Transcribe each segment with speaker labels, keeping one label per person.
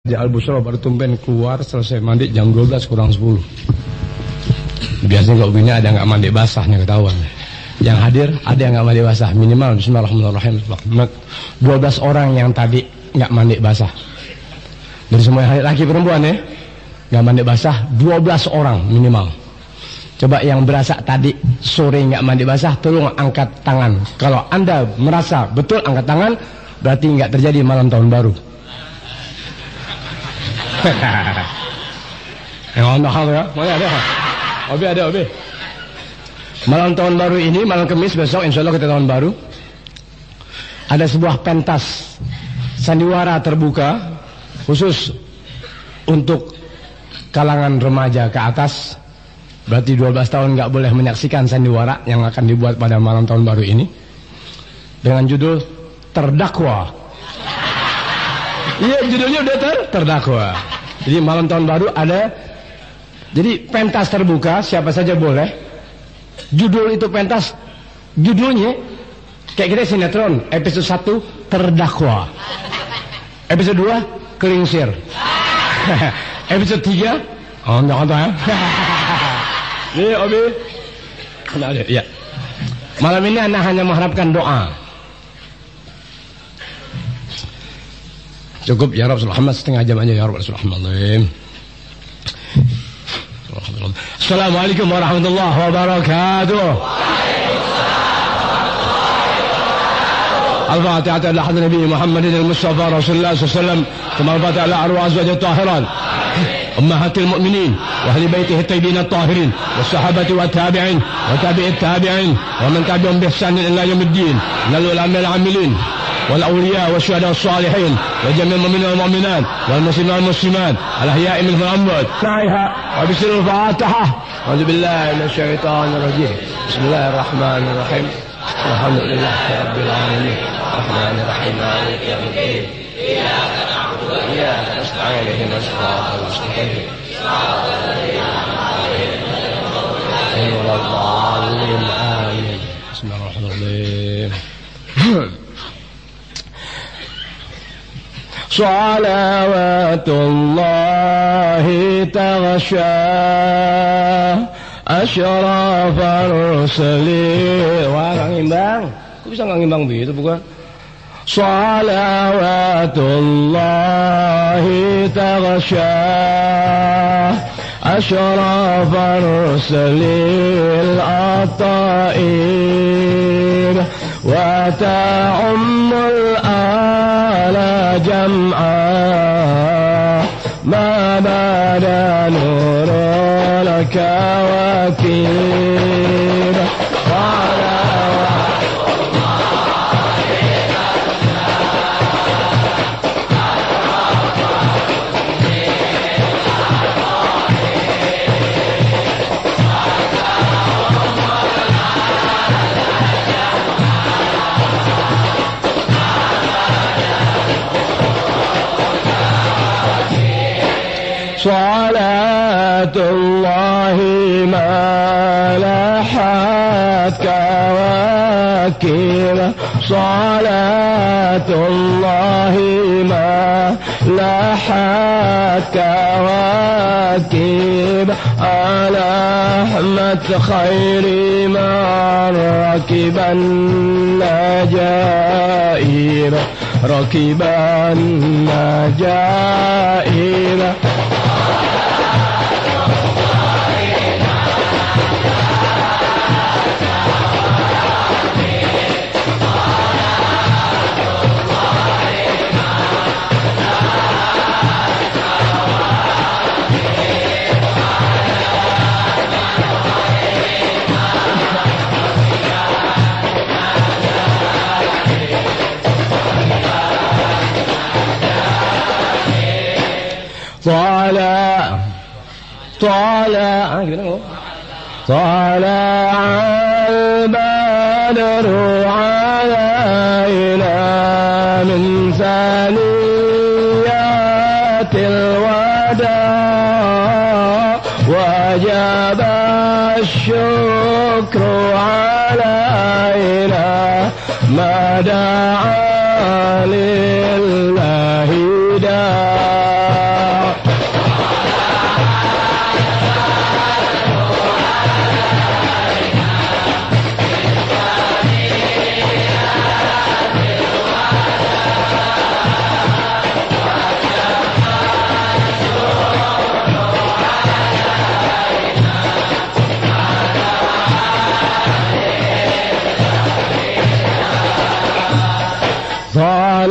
Speaker 1: Di Al-Busra baru tumben keluar selesai mandi jam 12 kurang 10. Biasanya kalau begini ada nggak mandi basahnya ketahuan. Yang hadir ada yang nggak mandi basah minimal. Bismillahirrahmanirrahim. 12 orang yang tadi nggak mandi basah. Dari semua yang hadir laki perempuan ya nggak mandi basah 12 orang minimal. Coba yang berasa tadi sore nggak mandi basah tolong angkat tangan. Kalau anda merasa betul angkat tangan berarti nggak terjadi malam tahun baru. Yang ya, mana ada? Obi ada obi. Malam tahun baru ini, malam Kamis besok, insya Allah kita tahun baru. Ada sebuah pentas sandiwara terbuka khusus untuk kalangan remaja ke atas. Berarti 12 tahun nggak boleh menyaksikan sandiwara yang akan dibuat pada malam tahun baru ini dengan judul Terdakwa. Iya, judulnya udah terdakwa. Jadi malam tahun baru ada. Jadi pentas terbuka, siapa saja boleh. Judul itu pentas, judulnya kayak kita sinetron. Episode 1 terdakwa, episode 2 kelingsir, episode 3 enggak ya. Nih Obi, ya. Malam ini Anda hanya mengharapkan doa. Cukup ya Rasul Muhammad setengah jam aja ya Rasul Muhammad. Assalamualaikum warahmatullahi wabarakatuh. Al-Fatihah ala hadrati Nabi Muhammad al-Mustafa Rasulullah sallallahu alaihi wasallam. Kama al-Fatihah ala arwah azwajih tahirat ummahatil mu'minin wa ahli baitihi at-tayyibin at-tahirin was-sahabati wat-tabi'in wa tabi'it tabi'in wa man tabi'ahum bi ihsan ila yaumiddin. Lal ulama al-amilin والأولياء والشهداء والصالحين وجميع المؤمنين والمؤمنات والمسلمين والمسلمات الأحياء منهم والأموات نعيها وبسر الفاتحة. أعوذ بالله من الشيطان الرجيم. بسم الله الرحمن الرحيم. الحمد لله رب العالمين الرحمن الرحيم مالك يوم الدين إياك نعبد وإياك نستعين اهدنا الصراط المستقيم صراط الذين أنعمت عليهم غير المغضوب عليهم آمين. بسم الله الرحمن الرحيم. صلوات الله تغشى أشرف الرسل. Wah, nggak ngimbang. Kok bisa nggak ngimbang begitu bukan? Salawatullahi taghsha أشرف الرسل العطائر وتعم الآل جمعا ما بدا نور لك وكيل. صلاة الله ما لاحت كواكب صلاة الله ما لاحت كواكب على أحمد خير ما ركب النجائر ركب النجائر. طلع البدر علينا من ثنيات الوداع وجب الشكر علينا ما دعا لله داع.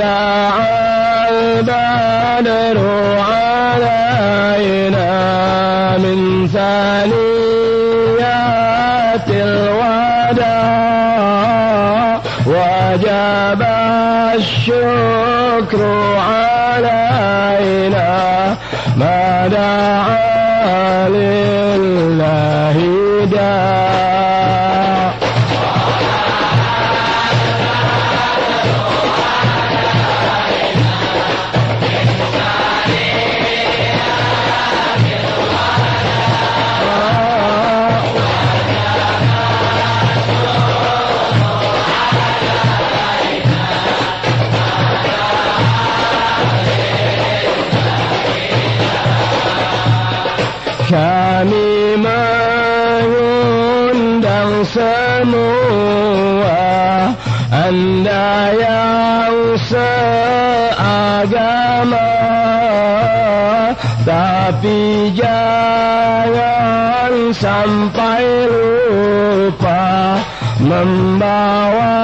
Speaker 2: دعا البدر علينا من ثنيات الوداع وجب الشكر علينا ما دعا لله داع kami mengundang semua Anda yang seagama, tapi jangan sampai lupa membawa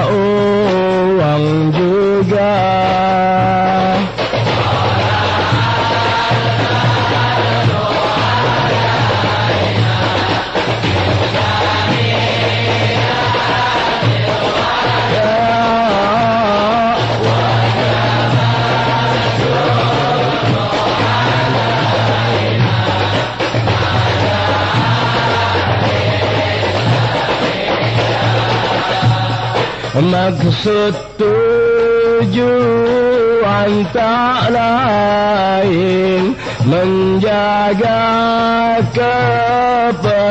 Speaker 2: uang juga. Maksud tujuan tak lain menjaga keperluan,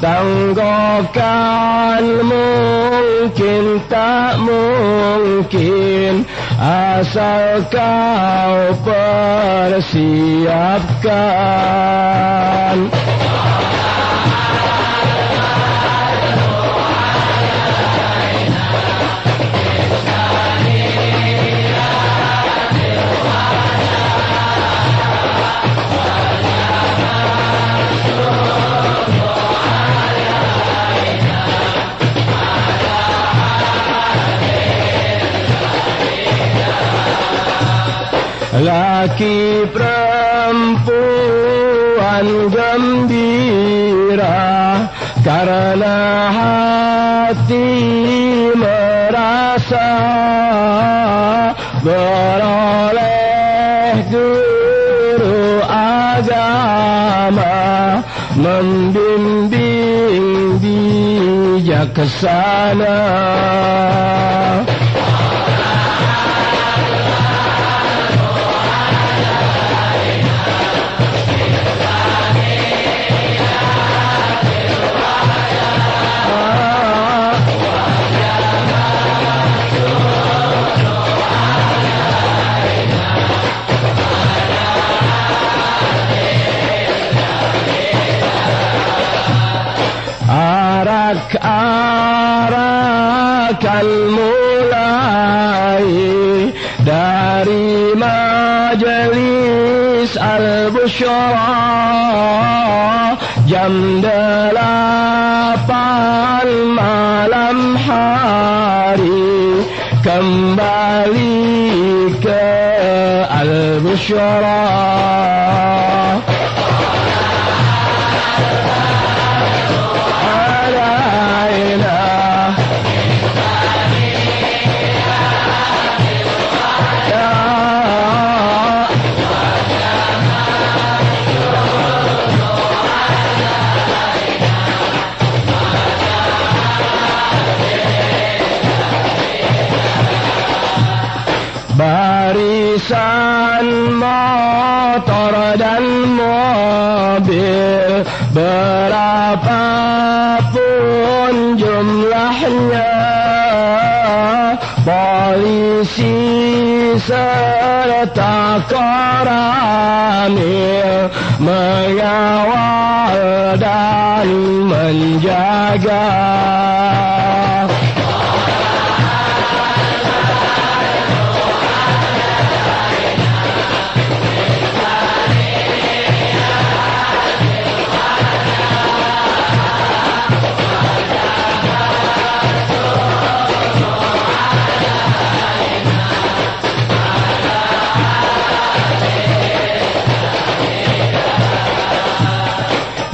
Speaker 2: tangguhkan mungkin tak mungkin asal kau persiapkan. Laki perempuan gembira karena hati merasa beroleh guru agama membimbing bijaksana. Arak-arakan mulai dari majelis al-busyra jam 8 malam hari kembali ke al-busyra. Barisan motor dan mobil berapapun jumlahnya, polisi serta koramil mengawal dan menjaga.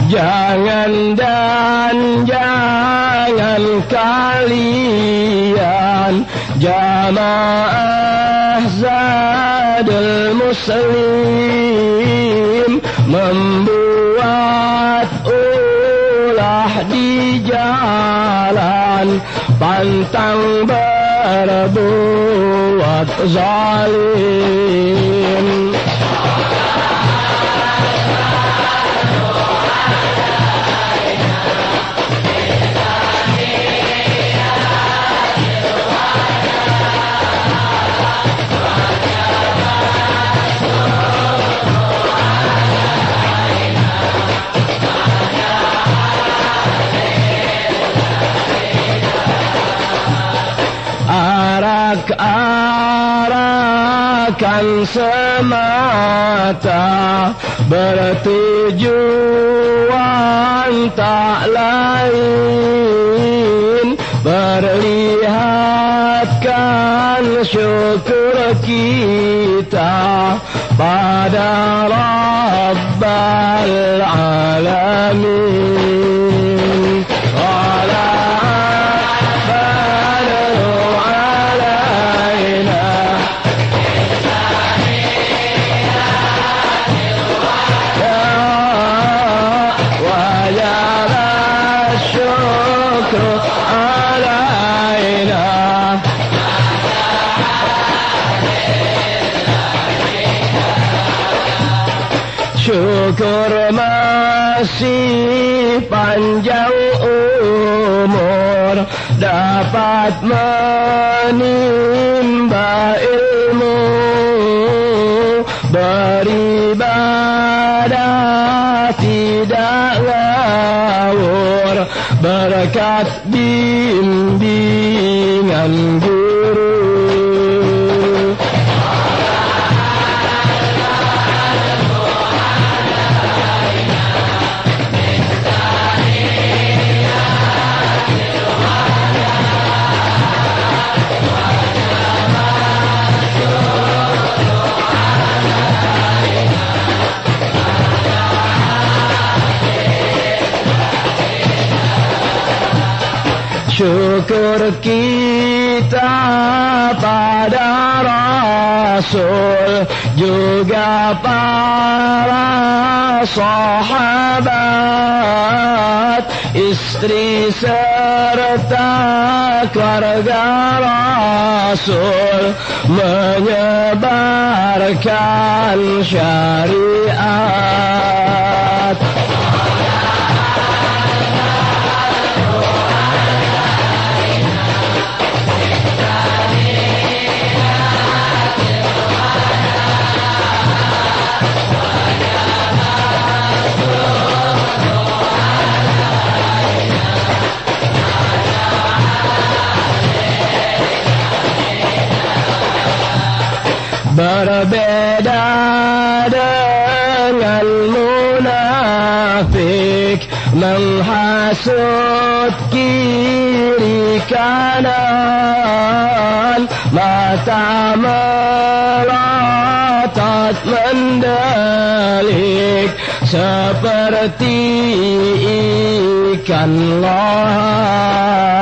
Speaker 2: Jangan dan jangan kalian jamaah Zadul Muslim membuat ulah di jalan, pantang berbuat zalim. Arak-arakan semata bertujuan tak lain, perlihatkan syukur kita pada Rabbal Alamin. Syukur masih panjang umur, dapat menimba ilmu, beribadah tidak ngawur, berkat bimbingan guru. Syukur kita pada Rasul juga para sahabat, istri serta keluarga Rasul menyebarkan syariat. Berbeda dengan munafik, menghasut kiri kanan, mata melotot mendelik seperti ikan lohan.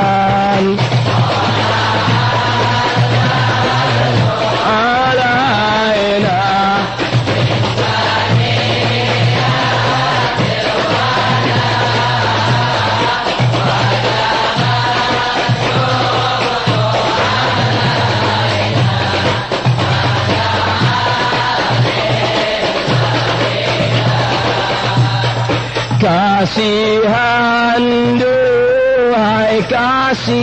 Speaker 2: Kasihan, duhai kasihan,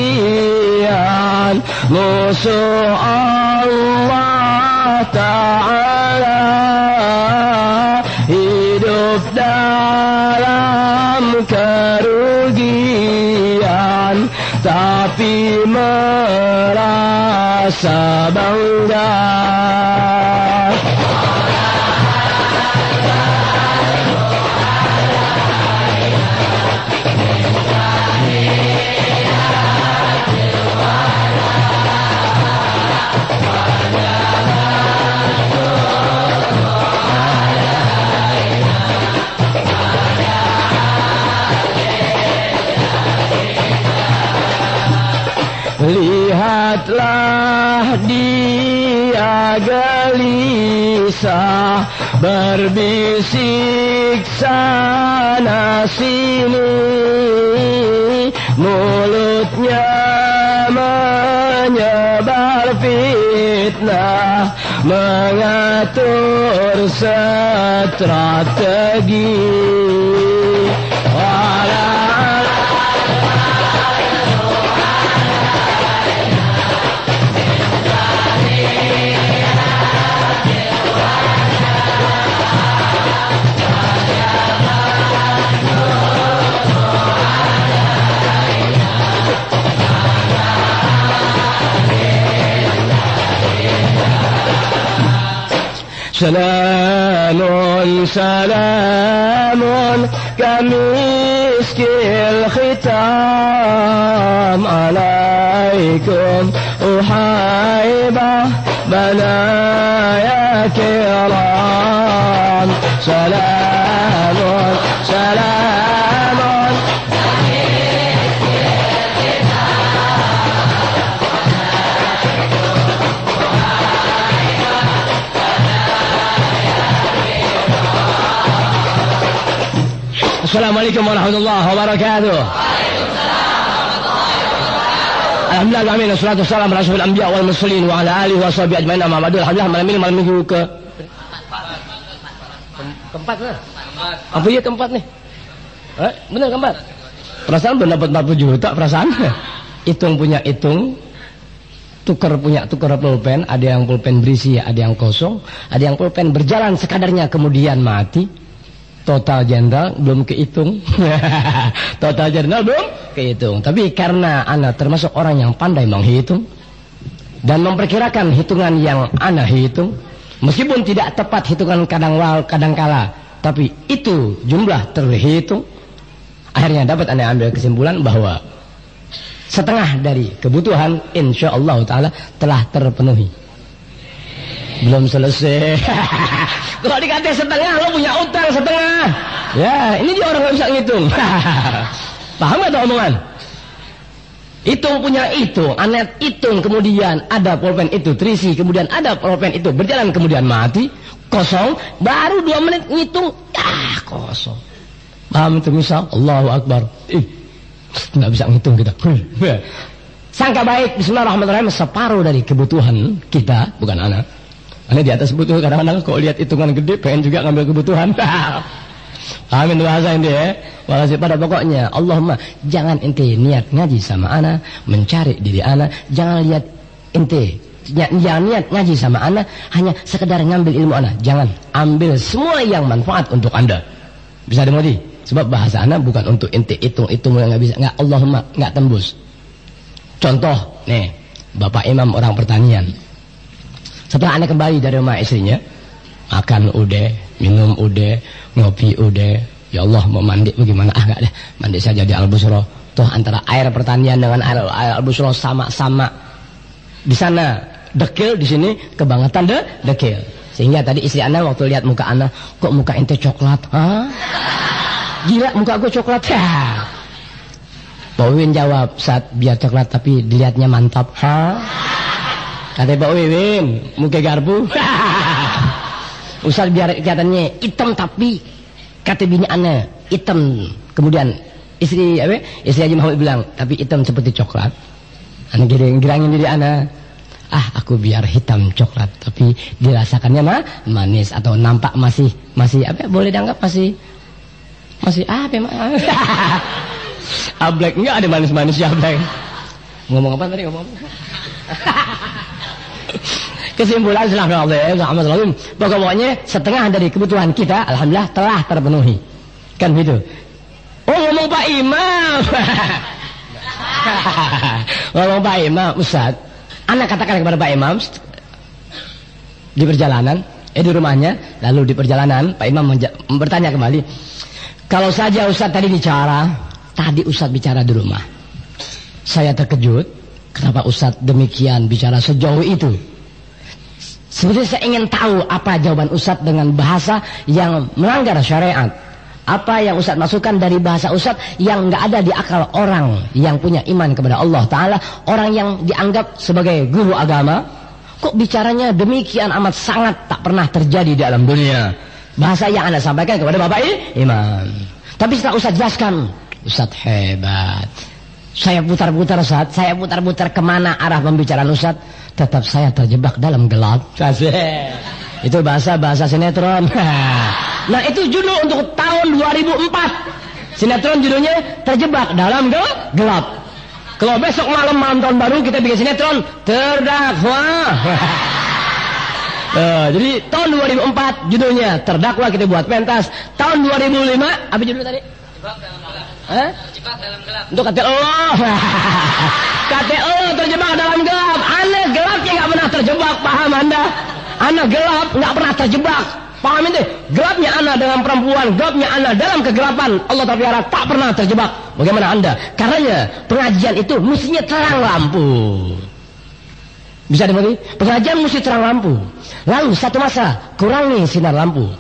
Speaker 2: musuh Allah Ta'ala, hidup dalam kerugian, tapi merasa bangga. Buatlah dia gelisah, berbisik sana sini, mulutnya menyebar fitnah, mengatur strategi. Salamun salamun kamiskil khitam alaikum uhaibah banaya kiram. Salamun salamun Assalamualaikum warahmatullahi wabarakatuh. Alhamdulillah, amin, wassalatu wassalamu ala asyrofil anbiya wal mursalin wa ala alihi wa sahbihi ajmain, amma ba'du. Alhamdulillah, malam minggu keempat lah. Apa ya keempat nih? Benar keempat. Perasaan belum dapat 40 juta perasaan. Hitung punya hitung. Tukar punya tukar pulpen, ada yang pulpen berisi, ada yang kosong, ada yang pulpen berjalan sekadarnya kemudian mati. Total jenderal belum kehitung. Total jenderal belum kehitung. Tapi karena ana termasuk orang yang pandai menghitung dan memperkirakan hitungan yang ana hitung, meskipun tidak tepat hitungan kadangkala, tapi itu jumlah terhitung, akhirnya dapat ana ambil kesimpulan bahwa setengah dari kebutuhan insyaallah taala telah terpenuhi. Belum selesai. Kalau dikata setengah, lo punya utang setengah. Ya, ini dia orang nggak bisa ngitung. Paham gak tuh omongan? Hitung punya hitung, anet hitung, kemudian ada pulpen itu terisi, kemudian ada pulpen itu berjalan, kemudian mati, kosong, baru 2 menit ngitung, kosong. Paham itu misal? Allahu Akbar. Nggak bisa ngitung kita. Sangka baik, bismillahirrahmanirrahim, separuh dari kebutuhan kita, bukan anak. Ini di atas butuh, kadang-kadang kok lihat hitungan gede pengen juga ngambil kebutuhan. Amin bahasa ini ya. Walhasil pada pokoknya Allahumma jangan ente niat ngaji sama ana, mencari diri ana, jangan lihat ente jangan niat ngaji sama ana hanya sekedar ngambil ilmu ana. Jangan ambil semua yang manfaat untuk anda. Bisa dimengerti? Sebab bahasa ana bukan untuk ente hitung yang nggak bisa, nggak, Allahumma nggak tembus. Contoh nih, Bapak Imam orang pertanian. Setelah anak kembali dari rumah istrinya, makan udah, minum udah, ngopi udah, ya Allah mau mandi bagaimana? Enggak deh, mandi saja di Al-Busra. Toh antara air pertanian dengan air Al-Busra sama-sama. Di sana dekil, di sini kebangetan dekil. Sehingga tadi istri anak waktu lihat muka anak, kok muka ente coklat? Hah? Gila muka gue coklat ya. Pak Wiwin jawab, saat biar coklat tapi dilihatnya mantap. Hah? Kata Pak Wiwin, muka garpu. Ustaz biar kelihatannya hitam tapi kata bini ana hitam. Kemudian istri Haji Muhammad bilang, tapi hitam seperti coklat. Ana girangin diri ana. Aku biar hitam coklat tapi dirasakannya manis atau nampak masih boleh dianggap masih ablek. Enggak ada manis-manis ya ablek. Ngomong apa tadi ngomong? Kesimpulan pokoknya setengah dari kebutuhan kita alhamdulillah telah terpenuhi. Kan gitu. Oh ngomong Pak Imam. Ngomong Pak Imam, Ustaz. Anak katakan kepada Pak Imam di perjalanan, di rumahnya, lalu di perjalanan Pak Imam bertanya kembali, kalau saja Ustaz tadi Ustaz bicara di rumah, saya terkejut, kenapa Ustaz demikian bicara sejauh itu? Sebenarnya saya ingin tahu apa jawaban Ustaz dengan bahasa yang melanggar syariat, Apa yang Ustaz masukkan dari bahasa Ustaz yang nggak ada di akal orang yang punya iman kepada Allah Ta'ala, orang yang dianggap sebagai guru agama, kok bicaranya demikian amat sangat tak pernah terjadi di alam dunia. Bahasa yang Anda sampaikan kepada Bapak Imam. Tapi setelah Ustaz jelaskan, Ustaz hebat. Saya putar-putar Ustaz, saya putar-putar kemana arah pembicaraan Ustaz, tetap saya terjebak dalam gelap. Itu bahasa sinetron. Nah itu judul untuk tahun 2004. Sinetron judulnya Terjebak Dalam Gelap. Kalau besok malam tahun baru kita bikin sinetron Terdakwa. Jadi tahun 2004 judulnya Terdakwa, kita buat pentas. Tahun 2005 apa judulnya tadi? Terjebak dalam gelap. Terjebak dalam gelap. Untuk KTO. KTO terjebak dalam gelap. Anda gelapnya nggak pernah terjebak, paham Anda? Anda gelap nggak pernah terjebak. Paham itu? Gelapnya Anda dengan perempuan, gelapnya Anda dalam kegelapan, Allah Ta'ala tak pernah terjebak. Bagaimana Anda? Karenanya pengajian itu mestinya terang lampu. Bisa dimengerti? Pengajian mesti terang lampu. Lalu satu masa kurangi sinar lampu.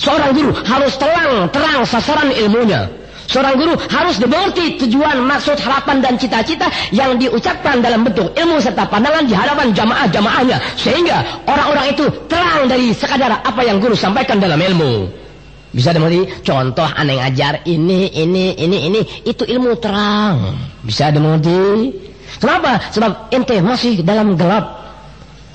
Speaker 2: Seorang guru harus terang sasaran ilmunya. Seorang guru harus dimengerti tujuan, maksud, harapan dan cita-cita yang diucapkan dalam bentuk ilmu serta pandangan di hadapan jamaah-jamaahnya, sehingga orang-orang itu terang dari sekadar apa yang guru sampaikan dalam ilmu. Bisa dimengerti? Contoh aneh ngajar ini itu ilmu terang. Bisa dimengerti? Kenapa? Sebab ente masih dalam gelap.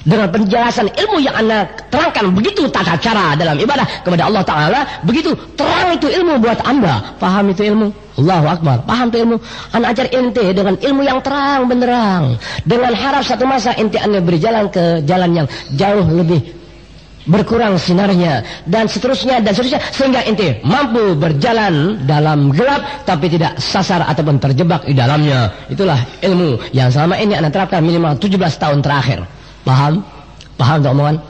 Speaker 2: Dengan penjelasan ilmu yang Anda terangkan, begitu tata cara dalam ibadah kepada Allah Ta'ala, begitu terang itu ilmu buat Anda. Paham itu ilmu? Allahu Akbar. Paham itu ilmu? Anda ajar ente dengan ilmu yang terang benderang, dengan harap satu masa ente Anda berjalan ke jalan yang jauh lebih berkurang sinarnya, dan seterusnya, sehingga ente mampu berjalan dalam gelap tapi tidak sasar ataupun terjebak di dalamnya. Itulah ilmu yang selama ini Anda terapkan minimal 17 tahun terakhir. Paham? Paham tak omongan?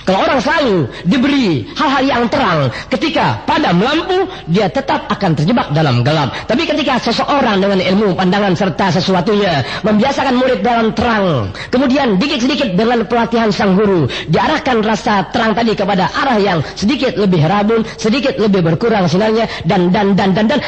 Speaker 2: Kalau orang selalu diberi hal-hal yang terang, ketika padam lampu, dia tetap akan terjebak dalam gelap. Tapi ketika seseorang dengan ilmu, pandangan, serta sesuatunya membiasakan murid dalam terang, kemudian dikit-sedikit dengan pelatihan sang guru, diarahkan rasa terang tadi kepada arah yang sedikit lebih rabun, sedikit lebih berkurang sinarnya, dan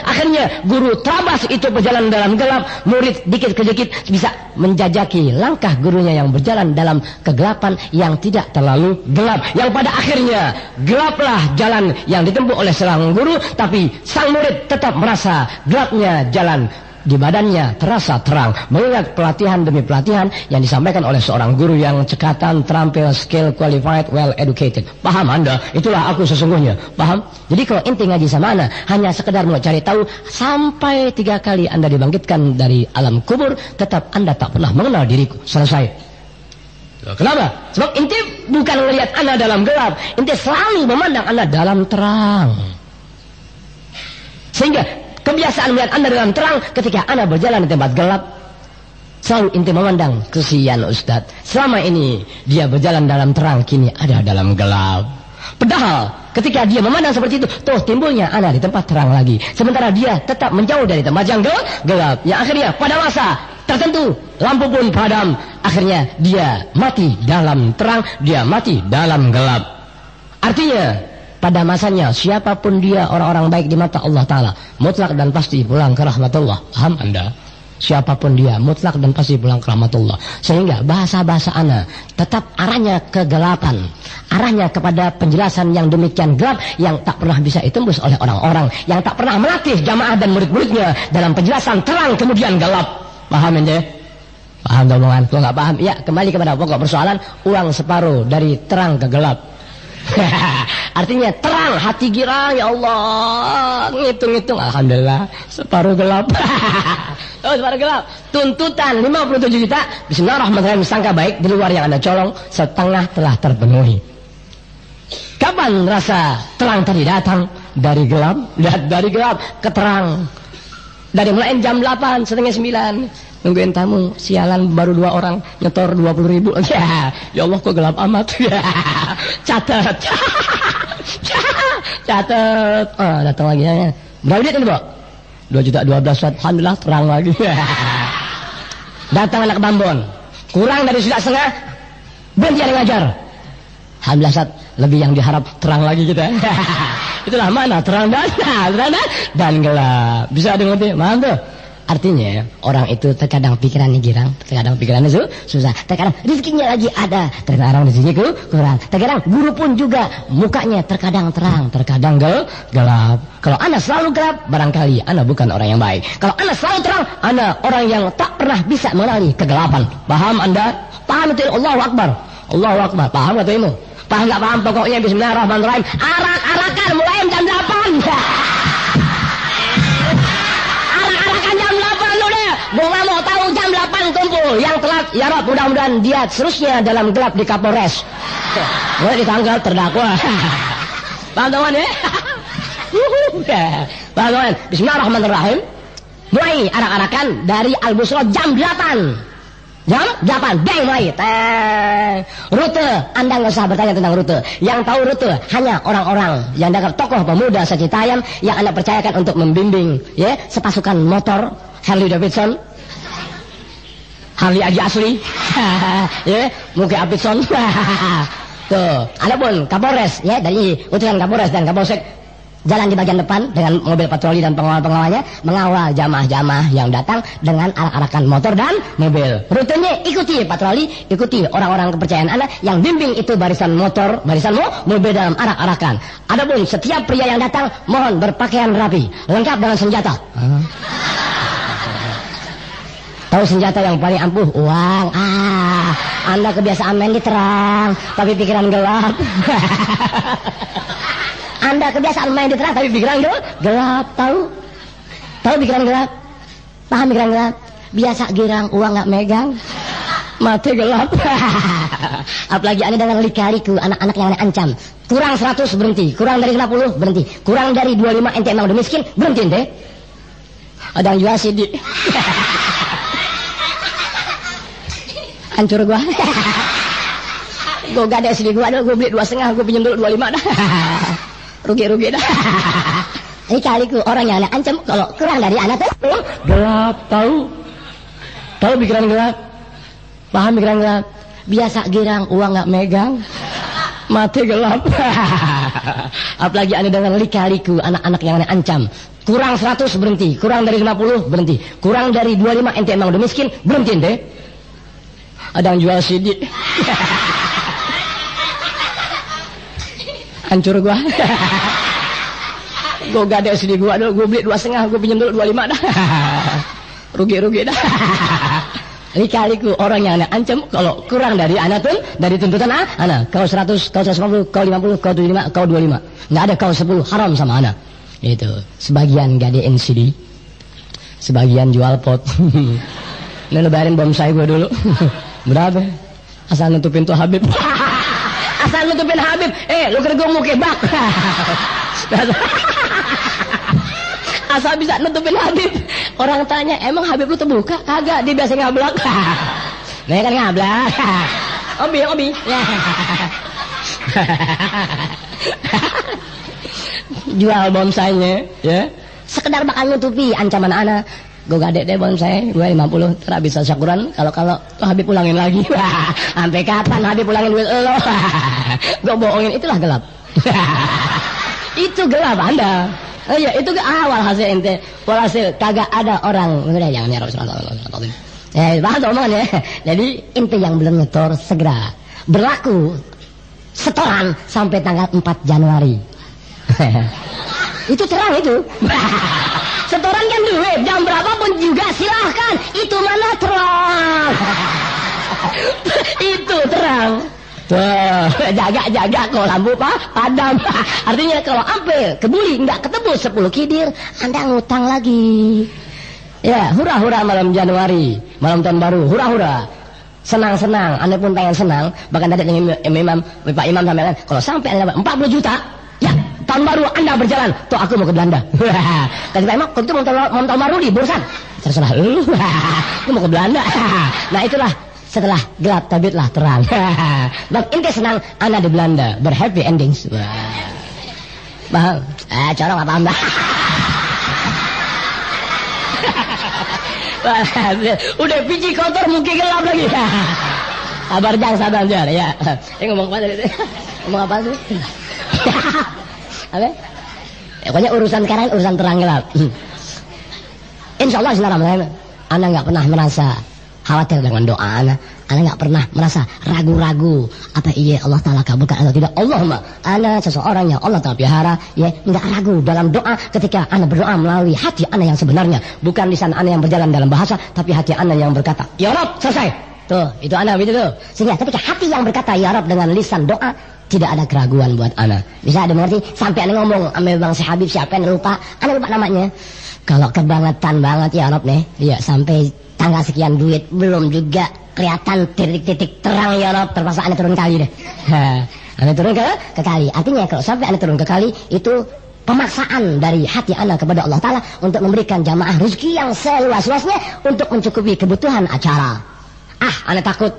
Speaker 2: akhirnya guru terabas itu berjalan dalam gelap, murid dikit-sedikit bisa menjajaki langkah gurunya yang berjalan dalam kegelapan yang tidak terlalu gelap, yang pada akhirnya gelaplah jalan yang ditempuh oleh seorang guru, tapi sang murid tetap merasa gelapnya jalan di badannya terasa terang, mengingat pelatihan demi pelatihan yang disampaikan oleh seorang guru yang cekatan, terampil, skill, qualified, well educated. Paham Anda? Itulah aku sesungguhnya. Paham? Jadi kalau inti ngaji sama Anda hanya sekedar mau cari tahu, sampai 3 kali Anda dibangkitkan dari alam kubur, tetap Anda tak pernah mengenal diriku. Selesai. Kenapa? Sebab inti bukan melihat Anda dalam gelap, inti selalu memandang Anda dalam terang. Sehingga kebiasaan melihat Anda dalam terang ketika Anda berjalan di tempat gelap, selalu inti memandang, kesian Ustadz, selama ini dia berjalan dalam terang, kini ada dalam gelap. Padahal ketika dia memandang seperti itu, tuh timbulnya Anda di tempat terang lagi, sementara dia tetap menjauh dari tempat yang gelap. Yang akhirnya pada masa tertentu lampu pun padam, akhirnya dia mati dalam terang, dia mati dalam gelap. Artinya pada masanya siapapun dia orang-orang baik di mata Allah Ta'ala, mutlak dan pasti pulang ke rahmatullah. Paham Anda? Siapapun dia mutlak dan pasti pulang ke rahmatullah. Sehingga bahasa-bahasa Anda tetap arahnya kegelapan, arahnya kepada penjelasan yang demikian gelap, yang tak pernah bisa ditembus oleh orang-orang yang tak pernah melatih jamaah dan murid-muridnya dalam penjelasan terang kemudian gelap. Paham ente? Paham tak omongan? Kalau nggak paham, ya kembali kepada pokok persoalan, uang separuh dari terang ke gelap. Artinya terang, hati girang, ya Allah, ngitung-ngitung, alhamdulillah, separuh gelap. Oh, separuh gelap. Tuntutan 57 juta, bismillahirrahmanirrahim, sangka baik, di luar yang Anda colong, setengah telah terpenuhi. Kapan rasa terang tadi datang? Dari gelap, dari gelap ke terang. Dari mulai jam 8, setengah 9, nungguin tamu, sialan baru 2 orang, nyetor 20.000. Ya Allah kok gelap amat. Catat. Catat. Oh, datang lagi ya. Berapa duit ini, Pak? 2.012.000. Alhamdulillah terang lagi. Datang anak Bambon, kurang dari sudah setengah, berhenti ada ngajar. Alhamdulillah, lebih yang diharap terang lagi kita. Itulah mana terang dan gelap. Bisa dengar mantap. Artinya orang itu terkadang pikirannya girang, terkadang pikirannya susah, terkadang rezekinya lagi ada, terkadang rezekinya kurang, terkadang guru pun juga mukanya terkadang terang, terkadang gelap. Kalau anda selalu gelap, barangkali anda bukan orang yang baik. Kalau anda selalu terang, anda orang yang tak pernah bisa mengenali kegelapan. Paham anda? Paham itu? Allahu Akbar. Allahu Akbar. Paham atau ilmu? Paham nggak paham? Pokoknya Bismillahirrahmanirrahim. Arak-arakan mulai jam 8. Bunga mau tahu jam 8 kumpul. Yang telat, ya Rob, mudah-mudahan dia seterusnya dalam gelap di Kapolres. Mulai ditanggal terdakwa. Paham teman ya? Paham teman? Bismillahirrahmanirrahim. Mulai arak-arakan dari Al-Busra jam 8. Jam 8, bang mulai. Rute, anda nggak usah bertanya tentang rute. Yang tahu rute hanya orang-orang yang dengar tokoh pemuda Secitayam yang anda percayakan untuk membimbing ya sepasukan motor Harley Davidson, Harley Aji Asli, ya, Muki Davidson. Tuh, adapun Kapolres, ya, dari utusan Kapolres dan Kapolsek jalan di bagian depan dengan mobil patroli dan pengawal-pengawalnya mengawal jamaah-jamaah yang datang dengan arak-arakan motor dan mobil. Rutenya ikuti patroli, ikuti orang-orang kepercayaan anda yang bimbing itu barisan motor, barisan mobil dalam arak-arakan. Adapun setiap pria yang datang mohon berpakaian rapi, lengkap dengan senjata. Tahu senjata yang paling ampuh? Uang. Anda kebiasaan main di terang, tapi pikiran gelap. Anda kebiasaan main di terang, tapi pikiran gelap. Tahu pikiran gelap? Paham pikiran gelap? Biasa girang, uang nggak megang, mati gelap. Apalagi Anda dengan lika-liku, anak-anak yang Anda ancam. Kurang 100 berhenti, kurang dari 50 berhenti, kurang dari 25 ente emang udah miskin, berhenti deh. Ada yang jual CD. Hancur gua. Gua gak ada CD gua, gua beli 2,5, gua pinjam dulu 25 dah. Rugi dah. Ini kaliku orang yang anak ancam kalau kurang dari anak tuh gelap. Tahu pikiran gelap? Paham pikiran gelap? Biasa girang, uang nggak megang, mati gelap. Apalagi Anda dengan lika-liku, anak-anak yang anak ancam. Kurang 100 berhenti, kurang dari 50 berhenti, kurang dari 25 ente emang udah miskin, berhenti deh. Ada yang jual CD. Hancur gua. Gua gak ada CD gua dulu, gua beli 2,5, gua pinjam dulu 25 dah. Rugi dah. Lika-liku orang yang anak ancam kalau kurang dari anak tuh dari tuntutan anak. Kau 100, kau 150, kau 50, kau 75, kau 25. Nggak ada kau 10 haram sama anak. Itu sebagian gadein CD, sebagian jual pot. Ini lebarin bom saya gua dulu. Berapa? Asal nutupin tuh Habib. Asal nutupin Habib. Lu kira gua mau kebak. Asal bisa nutupin Habib. Orang tanya, emang Habib lu terbuka? Kagak, dia biasa ngablak. Nah kan ngablak. Obi. Jual bonsainya, ya. Sekedar bakal nutupi ancaman anak. Gue gade deh bonsai, gue 50, terus bisa syukuran kalau Habib pulangin lagi. Sampai kapan Habib pulangin duit lo? Gue bohongin, itulah gelap. Itu gelap Anda. Oh iya, itu awal hasil ente. Walhasil kagak ada orang. Udah jangan ya paham teman ya. Jadi ente yang belum nyetor segera berlaku setoran sampai tanggal 4 Januari. Itu terang itu. Setoran kan duit, jam berapapun juga silahkan. Itu mana terang. Itu terang. Tuh, jaga kalau lampu padam. Artinya kalau ampe kebuli nggak ketemu 10 kidir, Anda ngutang lagi. Ya, hura-hura malam Januari, malam tahun baru, hura-hura. Senang-senang, Anda pun pengen senang. Bahkan ada dengan Pak Imam sampaikan, kalau sampai Anda 40 juta, ya tahun baru Anda berjalan. Tuh aku mau ke Belanda. Kata Pak Imam, kalau itu mau tahun baru di Bursan. Terserah lu. Aku mau ke Belanda. Nah itulah. Setelah gelap terbitlah terang. Bang ente senang Anda di Belanda berhappy endings. Bang, corong apa Anda? Udah biji kotor mungkin gelap lagi. Sabar ya. Ngomong apa tadi? Ngomong apa sih? Apa?
Speaker 3: Pokoknya urusan sekarang urusan terang gelap. Insya Allah Bismillahirrahmanirrahim. Ana nggak pernah merasa khawatir dengan doa ana. Ana nggak pernah merasa ragu-ragu apa iya Allah Taala kabulkan atau tidak. Allahumma, ana seseorang yang Allah Taala pelihara, ya nggak ragu dalam doa ketika ana berdoa melalui hati ana yang sebenarnya, bukan lisan ana yang berjalan dalam bahasa, tapi hati ana yang berkata, ya Rabb, selesai. Tuh, itu ana begitu tuh. Sehingga ketika hati yang berkata ya Rabb dengan lisan doa, tidak ada keraguan buat ana. Bisa ada mengerti? Sampai ana ngomong sama Bang si Habib siapa yang lupa, ana lupa namanya. Kalau kebangetan banget ya Rob nih, ya sampai tanggal sekian duit belum juga kelihatan titik-titik terang ya Rob, terpaksa anda turun kali deh. Anda turun ke kali. Artinya kalau sampai anda turun ke kali itu pemaksaan dari hati anda kepada Allah Taala untuk memberikan jamaah rezeki yang seluas-luasnya untuk mencukupi kebutuhan acara. Anda takut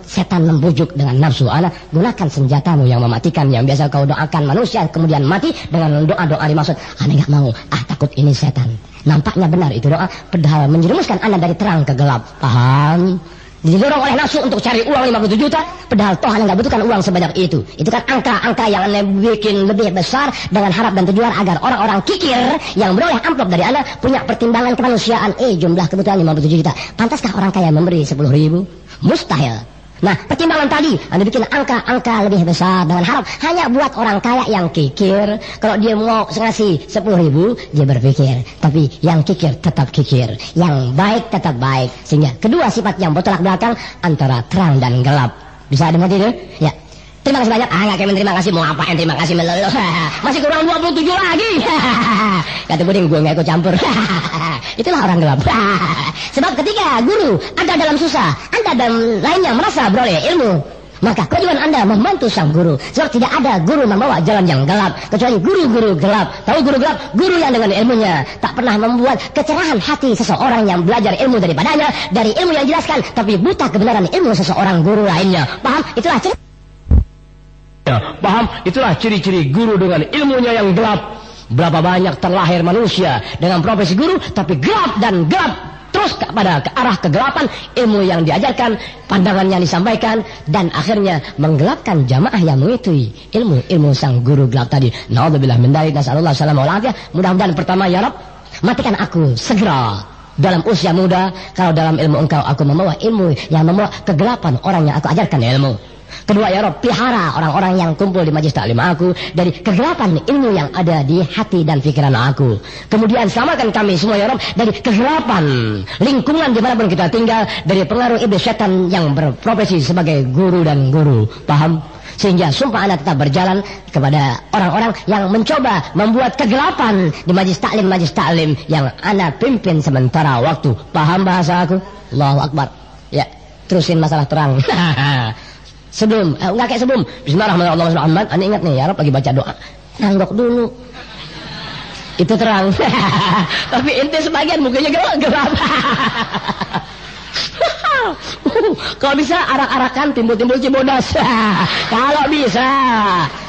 Speaker 3: setan membujuk dengan nafsu ana, gunakan senjatamu yang mematikan yang biasa kau doakan manusia kemudian mati dengan doa-doa dimaksud. Ana enggak mau. Takut ini setan. Nampaknya benar itu doa, padahal menjerumuskan ana dari terang ke gelap. Paham? Didorong oleh nafsu untuk cari uang 50 juta, padahal toh ana enggak butuhkan uang sebanyak itu. Itu kan angka-angka yang ana bikin lebih besar dengan harap dan tujuan agar orang-orang kikir yang beroleh amplop dari ana punya pertimbangan kemanusiaan. Jumlah kebutuhan 57 juta. Pantaskah orang kaya memberi 10.000? Mustahil. Nah, pertimbangan tadi anda bikin angka-angka lebih besar dengan harap hanya buat orang kaya yang kikir. Kalau dia mau ngasih 10.000, dia berpikir. Tapi yang kikir tetap kikir, yang baik tetap baik. Sehingga kedua sifat yang bertolak belakang antara terang dan gelap. Bisa ada mengerti itu? Ya. Terima kasih banyak. Nggak kemen terima kasih. Mau apain terima kasih melulu. Masih kurang 27 lagi. Kata Buding, gue nggak ikut campur. Itulah orang gelap. Sebab ketika guru anda dalam susah, anda dan lainnya merasa beroleh ilmu, maka kewajiban anda membantu sang guru. Sebab tidak ada guru membawa jalan yang gelap kecuali guru-guru gelap. Tahu guru gelap? Guru yang dengan ilmunya tak pernah membuat kecerahan hati seseorang yang belajar ilmu daripadanya dari ilmu yang dijelaskan, tapi buta kebenaran ilmu seseorang guru lainnya. Paham? Itulah cerita. Paham? Itulah ciri-ciri guru dengan ilmunya yang gelap. Berapa banyak terlahir manusia dengan profesi guru tapi gelap dan gelap terus kepada ke arah kegelapan ilmu yang diajarkan, pandangan yang disampaikan, dan akhirnya menggelapkan jamaah yang mengikuti ilmu sang guru gelap tadi. Na'udzubillah min dzalik, nasallallahu alaihi wasallam. Mudah-mudahan pertama ya Rabb, matikan aku segera dalam usia muda, kalau dalam ilmu engkau aku membawa ilmu yang membawa kegelapan orang yang aku ajarkan ilmu. Kedua ya Rabb, pelihara orang-orang yang kumpul di majlis taklim aku dari kegelapan ilmu yang ada di hati dan pikiran aku. Kemudian selamatkan kami semua ya Rabb dari kegelapan lingkungan dimanapun kita tinggal, dari pengaruh iblis setan yang berprofesi sebagai guru dan guru. Paham? Sehingga sumpah anda tetap berjalan kepada orang-orang yang mencoba membuat kegelapan di majlis taklim yang anda pimpin sementara waktu. Paham bahasa aku? Allahu Akbar. Ya, terusin masalah terang. Sebelum, enggak kayak sebelum Bismillahirrahmanirrahim, anda ingat nih ya Rabb lagi baca doa, nanggok dulu itu terang. Tapi ente sebagian mukanya gelap. Kalau bisa arak-arakan timbul-timbul Cibodas. Kalau bisa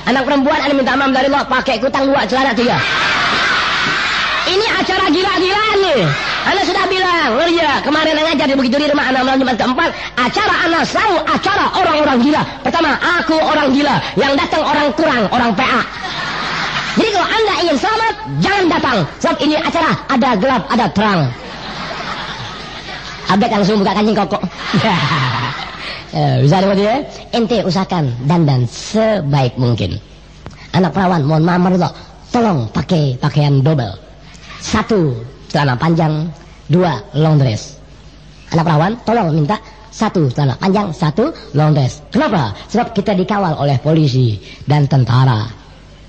Speaker 3: anak perempuan anda minta maaf dari Allah pakai kutang 2 celana 3. Ini acara gila-gilaan nih. Anda sudah bilang, ya kemarin ngajar di Bukit Duri rumah anak Jumat keempat, acara anak selalu acara orang-orang gila. Pertama, aku orang gila, yang datang orang kurang, orang PA. Jadi kalau anda ingin selamat, jangan datang. Sebab ini acara ada gelap, ada terang. Abek langsung buka kancing koko. Bisa dibuat ya? Ente usahakan dandan sebaik mungkin. Anak perawan, mohon maaf Marilo, tolong pakai pakaian double. 1, celana panjang, 2, long dress. Anak perawan, tolong minta 1 celana panjang, 1 long dress. Kenapa? Sebab kita dikawal oleh polisi dan tentara.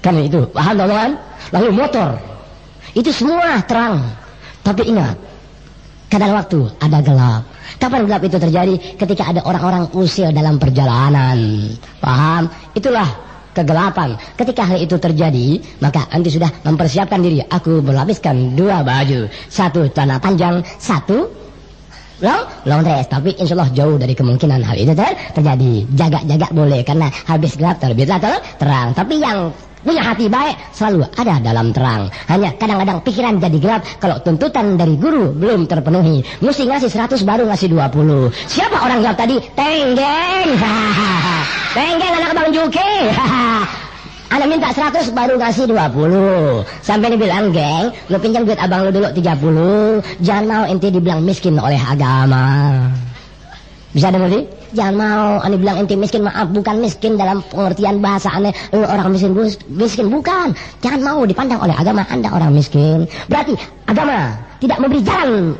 Speaker 3: Kan itu, paham teman-teman? Lalu motor, itu semua terang. Tapi ingat, kadang waktu ada gelap. Kapan gelap itu terjadi? Ketika ada orang-orang usil dalam perjalanan. Paham? Itulah kegelapan. Ketika hal itu terjadi, maka anti sudah mempersiapkan diri. Aku berlapiskan 2 baju, 1 celana panjang, 1 long dress. Tapi insya Allah jauh dari kemungkinan hal itu terjadi. Jaga-jaga boleh, karena habis gelap terbitlah terang. Tapi yang punya hati baik selalu ada dalam terang. Hanya kadang-kadang pikiran jadi gelap kalau tuntutan dari guru belum terpenuhi. Mesti ngasih 100 baru ngasih 20. Siapa orang gelap tadi? Tenggeng. Tenggeng anak Bang Juki. Ana minta 100 baru ngasih 20. Sampai dibilang, "Geng, lu pinjam duit abang lu dulu 30. Jangan mau ente dibilang miskin oleh agama." Bisa dengar? Jangan mau ane bilang ente miskin. Maaf, bukan miskin dalam pengertian bahasa ane orang miskin bukan. Jangan mau dipandang oleh agama Anda orang miskin. Berarti agama tidak memberi jalan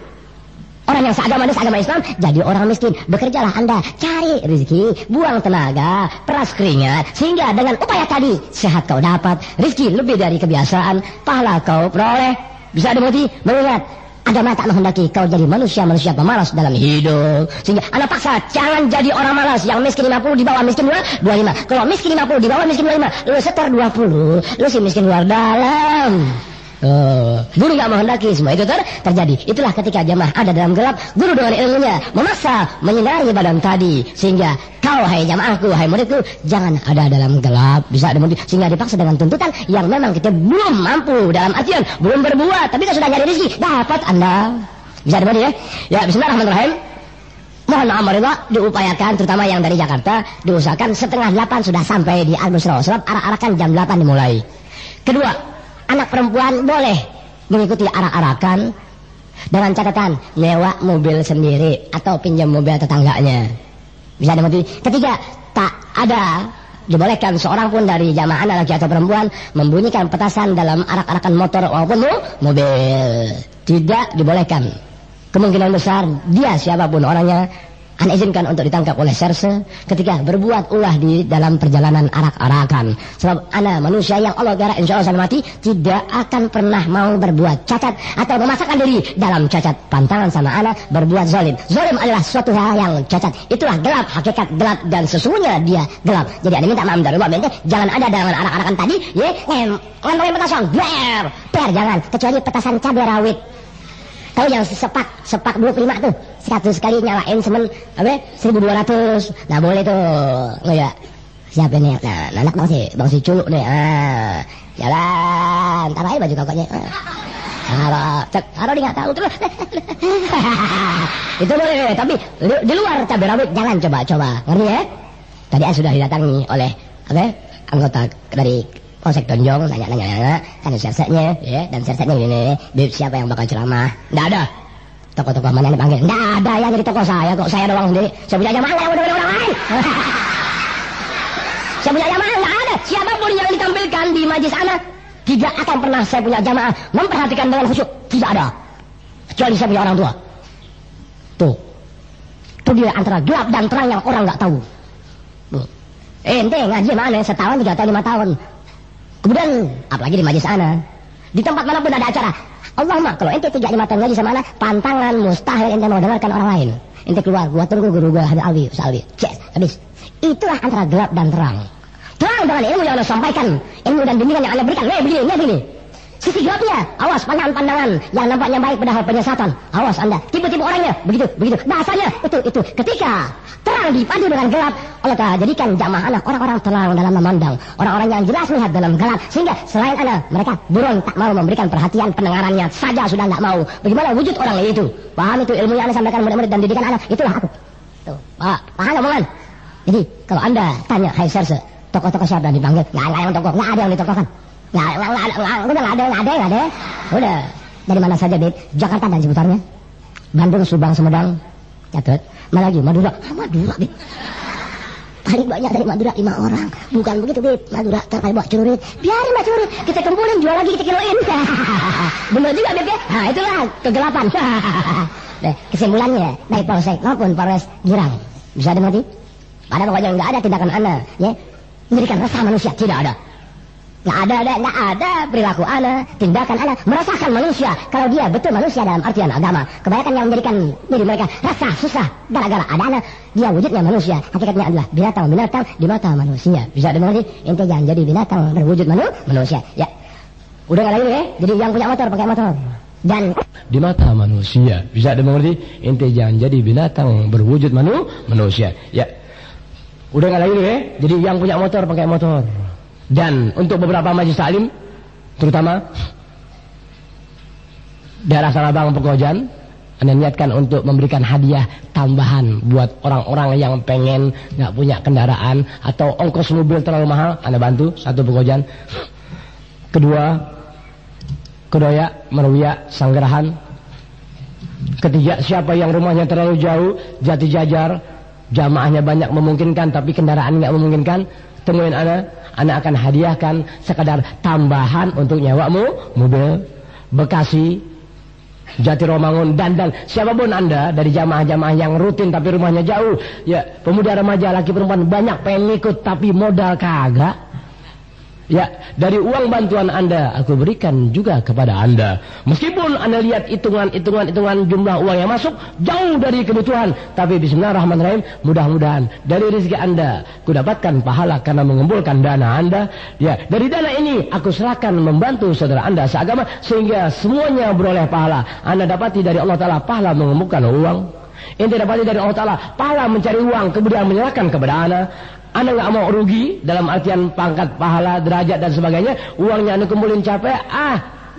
Speaker 3: orang yang seagama dengan agama Islam jadi orang miskin. Bekerjalah Anda, cari rezeki, buang tenaga, peras keringat, sehingga dengan upaya tadi sehat kau dapat, rezeki lebih dari kebiasaan, pahala kau peroleh. Bisa dimengerti? Mengingat agama tak menghendaki kau jadi manusia pemalas dalam hidup. Sehingga anak paksa jangan jadi orang malas yang miskin 50 di bawah miskin 25. Kalau miskin 50 di bawah miskin 25, lu setor 20, lu si miskin luar dalam. Guru gak menghendaki semua itu terjadi. Itulah ketika jamaah ada dalam gelap, guru dengan ilmunya memaksa menyinari badan tadi, sehingga kau hai jamaahku, hai muridku, jangan ada dalam gelap. Bisa sehingga dipaksa dengan tuntutan yang memang kita belum mampu, dalam artian belum berbuat, tapi kita sudah nyari rezeki, dapat Anda. Bisa ya? Ya, bismillahirrahmanirrahim. Mohon maaf marilah, diupayakan terutama yang dari Jakarta, diusahakan 7:30 sudah sampai di Al-Busra. Sebab arak-arakan jam 8 dimulai. Kedua, anak perempuan boleh mengikuti arak-arakan dengan catatan nyewa mobil sendiri atau pinjam mobil tetangganya. Bisa dimengerti? Ketiga, tak ada dibolehkan seorang pun dari jamaah anak laki atau perempuan membunyikan petasan dalam arak-arakan motor maupun mobil. Tidak dibolehkan. Kemungkinan besar dia siapapun orangnya, Anda izinkan untuk ditangkap oleh serse ketika berbuat ulah di dalam perjalanan arak-arakan. Sebab Anda manusia yang Allah gara insya Allah mati tidak akan pernah mau berbuat cacat atau memasakkan diri dalam cacat. Pantangan sama Anda berbuat zalim. Zalim adalah suatu hal yang cacat. Itulah gelap, hakikat gelap dan sesungguhnya dia gelap. Jadi Anda minta maaf dari Allah, jangan ada dalam arak-arakan tadi, ya, nganterin petasan, bler, jangan, kecuali petasan cabai rawit. Tahu yang sepak 25 tuh, 100 kali nyalain semen, 1200. Nah boleh tuh, nggak ya? Siapa nih? Nah, anak bang si culuk nih. Jalan, taruh aja baju kakaknya. Taruh dia nggak tahu terus. Itu boleh, tapi di luar cabai rawit jangan coba. Ngerti ya? Tadi sudah didatangi oleh anggota dari Polsek Tonjong, nanya, kan sersetnya, ya, dan sersetnya ini, Bib siapa yang bakal ceramah? Nggak ada. Tokoh-tokoh mana yang dipanggil? Nggak ada yang jadi tokoh saya, kok saya doang sendiri. Saya punya jamaah yang udah orang lain. Saya punya jamaah nggak ada. Siapapun yang ditampilkan di majlis anak, tidak akan pernah saya punya jamaah memperhatikan dengan khusyuk. Tidak ada. Kecuali saya punya orang tua. Tuh. Itu dia antara gelap dan terang yang orang nggak tahu. Ente ngaji mana? Setahun, 3 tahun, 5 tahun. Kemudian, apalagi di majlis ana, di tempat manapun ada acara, Allahumma, kalau ente 3-5 tahun ngaji sama ana, pantangan mustahil ente mau dengarkan orang lain. Ente keluar, gua tunggu guru gua Habib Alwi, Ustaz Alwi. Cek, habis. Itulah antara gelap dan terang. Terang dengan ilmu yang anda sampaikan, ilmu dan bimbingan yang anda berikan. Begini. Sisi gelapnya, awas pandangan-pandangan yang nampaknya baik padahal penyesatan. Awas anda, tipe-tipe orangnya, begitu. Bahasanya, itu. Ketika terang dipadu dengan gelap, Allah Ta'ala jadikan jamaah anak orang-orang terang dalam memandang, orang-orang yang jelas melihat dalam gelap, sehingga selain anda, mereka buron tak mau memberikan perhatian pendengarannya saja sudah tidak mau. Bagaimana wujud orang itu? Paham itu ilmu yang anda sampaikan murid-murid dan didikan anak, itulah aku. Tuh, paham omongan? Jadi kalau anda tanya, hai serse, tokoh-tokoh siapa yang dipanggil? Nggak ada yang tokoh, nggak ada yang ditokohkan. Nggak ada. Udah. Dari mana saja, Bib? Jakarta dan seputarnya. Bandung, Subang, Sumedang. Catat. Mana lagi? Madura, Bib. Paling banyak dari Madura 5 orang. Bukan begitu, Bib. Madura terpaling bawa celurit. Biarin bawa celurit. Kita kumpulin, jual lagi, kita kiloin. Bener juga, Bib ya? Nah, itulah kegelapan. Kesimpulannya, baik Polsek maupun Polres Girang. Bisa dimengerti? Pada pokoknya nggak ada tindakan anda, ya, menjadikan resah manusia. Tidak ada. Nggak ada perilaku ana, tindakan ana merasakan manusia kalau dia betul manusia dalam artian agama. Kebanyakan yang menjadikan diri mereka rasa susah gara-gara ada ana, dia wujudnya manusia, hakikatnya adalah binatang di mata manusia. Bisa dimengerti? Ente jangan jadi binatang berwujud manusia. Ya, udah nggak lagi ya. Jadi yang punya motor pakai motor dan
Speaker 2: di mata manusia. Bisa dimengerti? Ente jangan jadi binatang berwujud manusia. Ya, udah nggak lagi ya. Jadi yang punya motor pakai motor. Dan untuk beberapa majelis taklim, terutama daerah Salabang, Pekojan, Anda niatkan untuk memberikan hadiah tambahan buat orang-orang yang pengen nggak punya kendaraan atau ongkos mobil terlalu mahal, Anda bantu satu pengojan. Kedua, Kedoya, Meruya, Sanggerahan. Ketiga, siapa yang rumahnya terlalu jauh, Jati Jajar, jamaahnya banyak memungkinkan tapi kendaraan nggak memungkinkan, temuin Anda akan hadiahkan sekadar tambahan untuk nyewamu mobil. Bekasi, Jati Romangun, dan siapapun Anda dari jamaah-jamaah yang rutin tapi rumahnya jauh, ya pemuda remaja laki perempuan banyak pengen ikut tapi modal kagak, ya dari uang bantuan Anda aku berikan juga kepada Anda. Meskipun Anda lihat hitungan jumlah uang yang masuk jauh dari kebutuhan, tapi bismillahirrahmanirrahim, mudah-mudahan dari rezeki Anda ku dapatkan pahala karena mengumpulkan dana Anda. Ya, dari dana ini aku serahkan membantu saudara Anda seagama sehingga semuanya beroleh pahala. Anda dapati dari Allah Ta'ala pahala mengumpulkan uang, ente dapati dari Allah Ta'ala pahala mencari uang kemudian menyerahkan kepada Anda nggak mau rugi dalam artian pangkat, pahala, derajat dan sebagainya. Uangnya Anda kumpulin capek,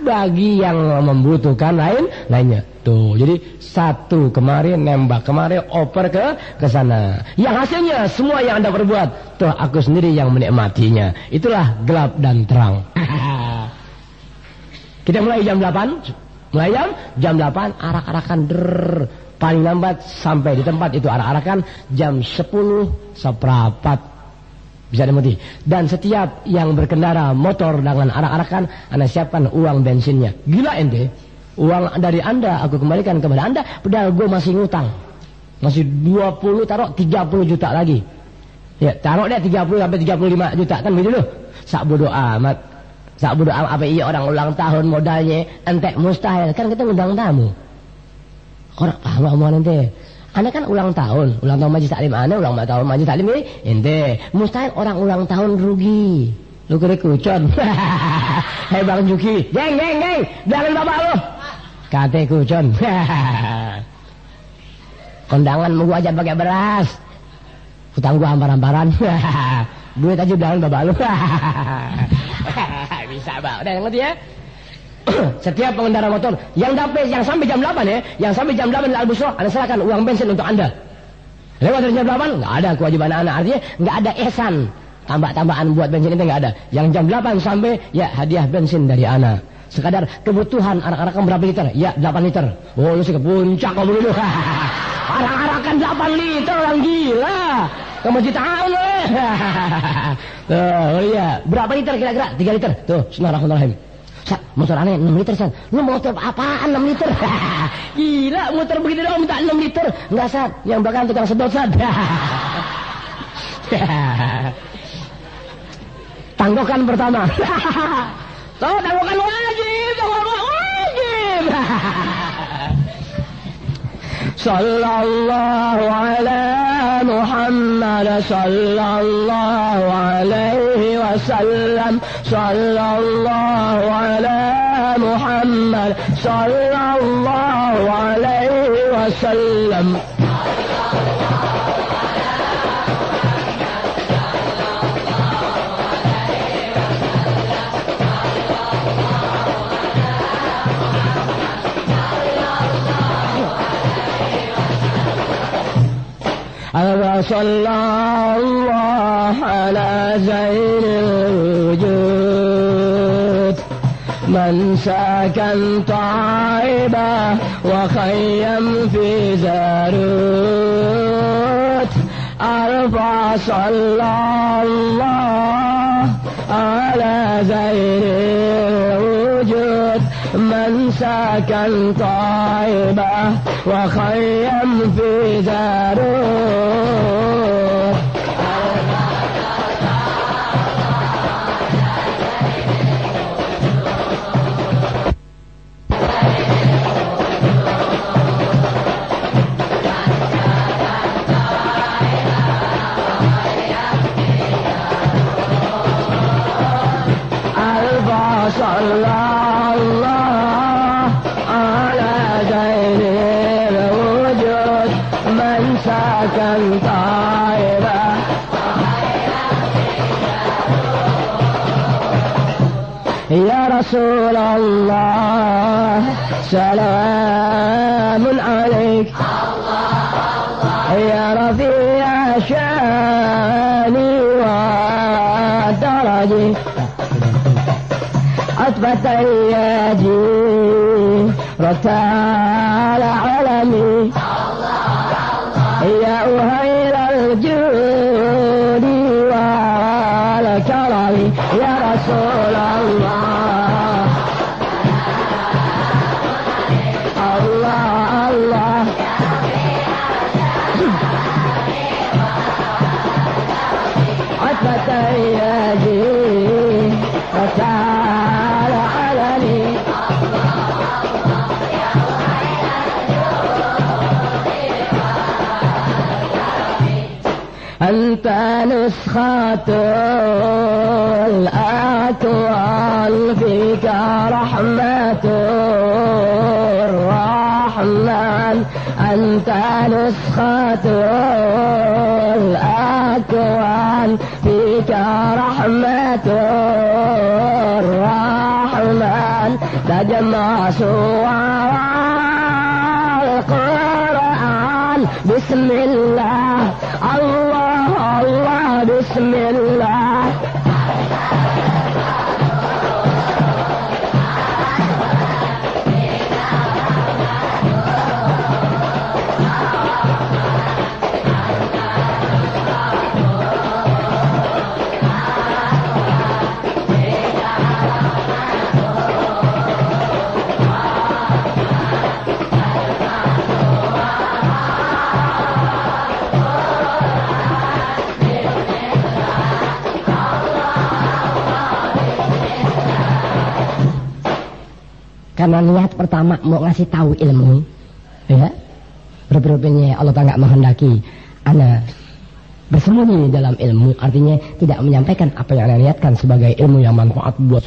Speaker 2: bagi yang membutuhkan lainnya. Tuh, jadi satu kemarin nembak kemarin, oper ke sana. Yang hasilnya semua yang Anda perbuat, tuh aku sendiri yang menikmatinya. Itulah gelap dan terang. Kita mulai jam 8. Mulai jam 8 arak-arakan paling lambat sampai di tempat itu arak-arakan jam 10:15 bisa dimengerti. Dan setiap yang berkendara motor dengan arak-arakan, Anda siapkan uang bensinnya. Gila ente, uang dari Anda aku kembalikan kepada Anda, padahal gue masih ngutang, masih 20, taruh 30 juta lagi. Ya taruh deh 30 sampai 35 juta kan begitu loh. Sak bodo amat apa iya orang ulang tahun modalnya entek mustahil kan kita ngundang tamu. Orang paham omongan ente. Anda kan ulang tahun Majelis Taklim Anda, ulang tahun Majelis Taklim ini ente. Mustahil orang ulang tahun rugi. Lu kira kucon. Hei Bang Juki, geng, bilangin bapak lu. Kate kucon. Kondangan mau gua aja pakai beras. Hutang gua hampar-hamparan. Duit aja bilangin bapak lu. Bisa Bang, udah ngerti ya? Setiap pengendara motor yang sampai jam 8 ya, yang sampai jam 8 di Al-Busra, Anda serahkan uang bensin untuk Anda. Lewat dari jam 8 nggak ada kewajiban Anda, artinya nggak ada ihsan, tambahan buat bensin itu nggak ada. Yang jam 8 sampai ya hadiah bensin dari Anda. Sekadar kebutuhan arak-arakan berapa liter? Ya 8 liter. Oh lu sih ke puncak kamu dulu. Arak-arakan 8 liter orang gila. Kamu tahu loh. Tuh, iya. Berapa liter kira-kira? 3 liter. Tuh, bismillahirrahmanirrahim. Motor aneh 6 liter San. Lu motor apaan 6 liter? Gila, motor begitu doang minta 6 liter. Enggak San, yang belakang tukang sedot San. Tanggokan pertama. Tuh, tanggokan wajib. Sallallahu ala Muhammad sallallahu alaihi wasallam. Sallallahu ala Muhammad sallallahu alaihi wasallam. Sallallahu ala zainil wujud man sakan ta'ibah wa khayyam fi zarut arfa sallallahu ala zainil wujud man sakan ta'ibah wa khayyam fi zarut. يا رسول الله سلام عليك يا رفيع شاني ودرجي عتبة يدي رتال علمي يا أهيل الجود والكرم يا رسول الله الله الله عتبة يدي رتال علمي أنت نسخة الأكوان فيك رحمة الرحمن أنت نسخة الأكوان فيك رحمة الرحمن تجمع سوى القرآن بسم الله الله الله بسم الله karena niat pertama mau ngasih tahu ilmu, ya, rupanya Allah tak menghendaki ana bersembunyi dalam ilmu, artinya tidak menyampaikan apa yang ana niatkan sebagai ilmu yang manfaat buat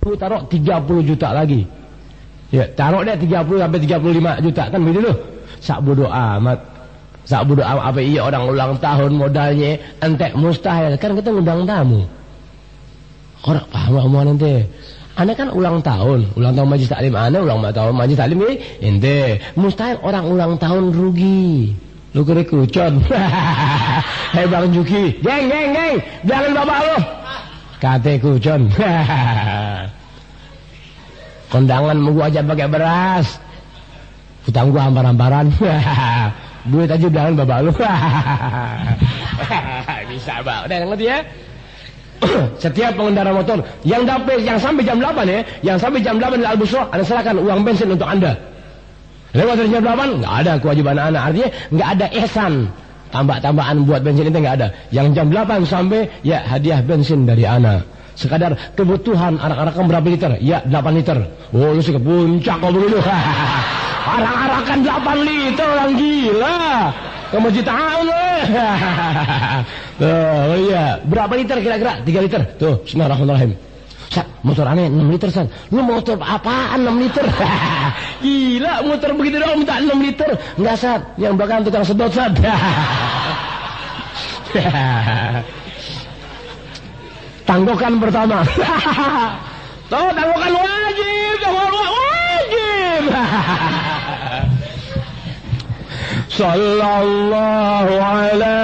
Speaker 2: taruh 30 juta lagi, ya taruh deh 30 sampai 35 juta kan begitu loh, sak bodoh amat. Sak bodoh amat apa iya orang ulang tahun modalnya entek mustahil kan kita ngundang tamu. Orang paham omongan ente. Ane kan ulang tahun majlis taklim ane, ulang tahun majlis taklim ini ente. Mustahil orang ulang tahun rugi. Lu kira kucon. Hei Bang Juki, geng, jangan bapak lu. Kate kucon. Kondangan mau gua aja pakai beras. Hutang gua hampar-hamparan. Duit aja jangan bapak lu. Bisa Bang. Udah ngerti ya? Setiap pengendara motor yang sampai jam 8 ya, yang sampai jam 8 di Al-Busra, Anda serahkan uang bensin untuk Anda. Lewat dari jam 8 nggak ada kewajiban anak, artinya nggak ada ihsan, tambah-tambahan buat bensin itu nggak ada. Yang jam 8 sampai ya hadiah bensin dari anak. Sekadar kebutuhan arak-arakan berapa liter? Ya 8 liter. Oh lu sih ke puncak kok begitu. Arak-arakan 8 liter orang gila. Kamu masjid tahun oh iya, berapa liter kira-kira? 3 liter. Tuh, bismillahirrahmanirrahim. Sat, motor aneh 6 liter, Sat. Lu motor apaan 6 liter? Gila, motor begitu doang minta 6 liter. Enggak, Sat. Yang belakang tukang sedot, Sat. Tanggokan pertama. Tuh, tanggokan wajib. Wajib. Sallallahu ala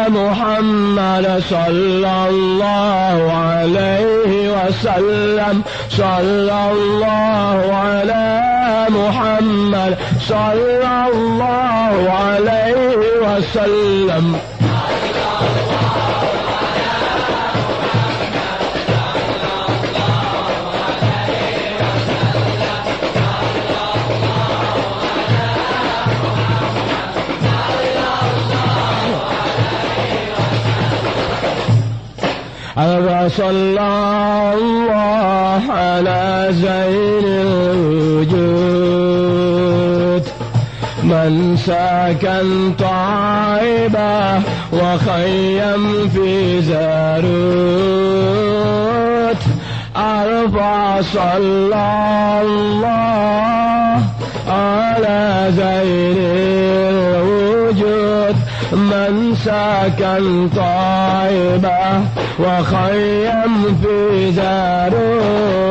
Speaker 2: Muhammad sallallahu alaihi wasallam sallallahu ala Muhammad sallallahu alaihi wasallam. Sallallahu ala zainil wujud man sakan taibah wa khayyam fi zarut arfa sallallahu ala zainil wujud
Speaker 1: منسكا طيبة وخيم في زارور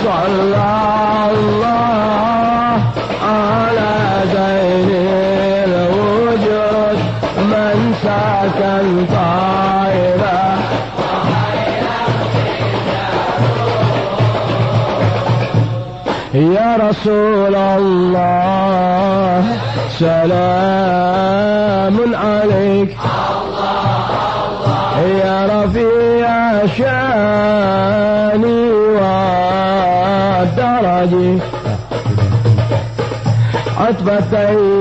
Speaker 1: صلى الله على زين الوجود من سكن طائرة يا رسول الله سلام عليك يا رفيع شاني درجي عتبة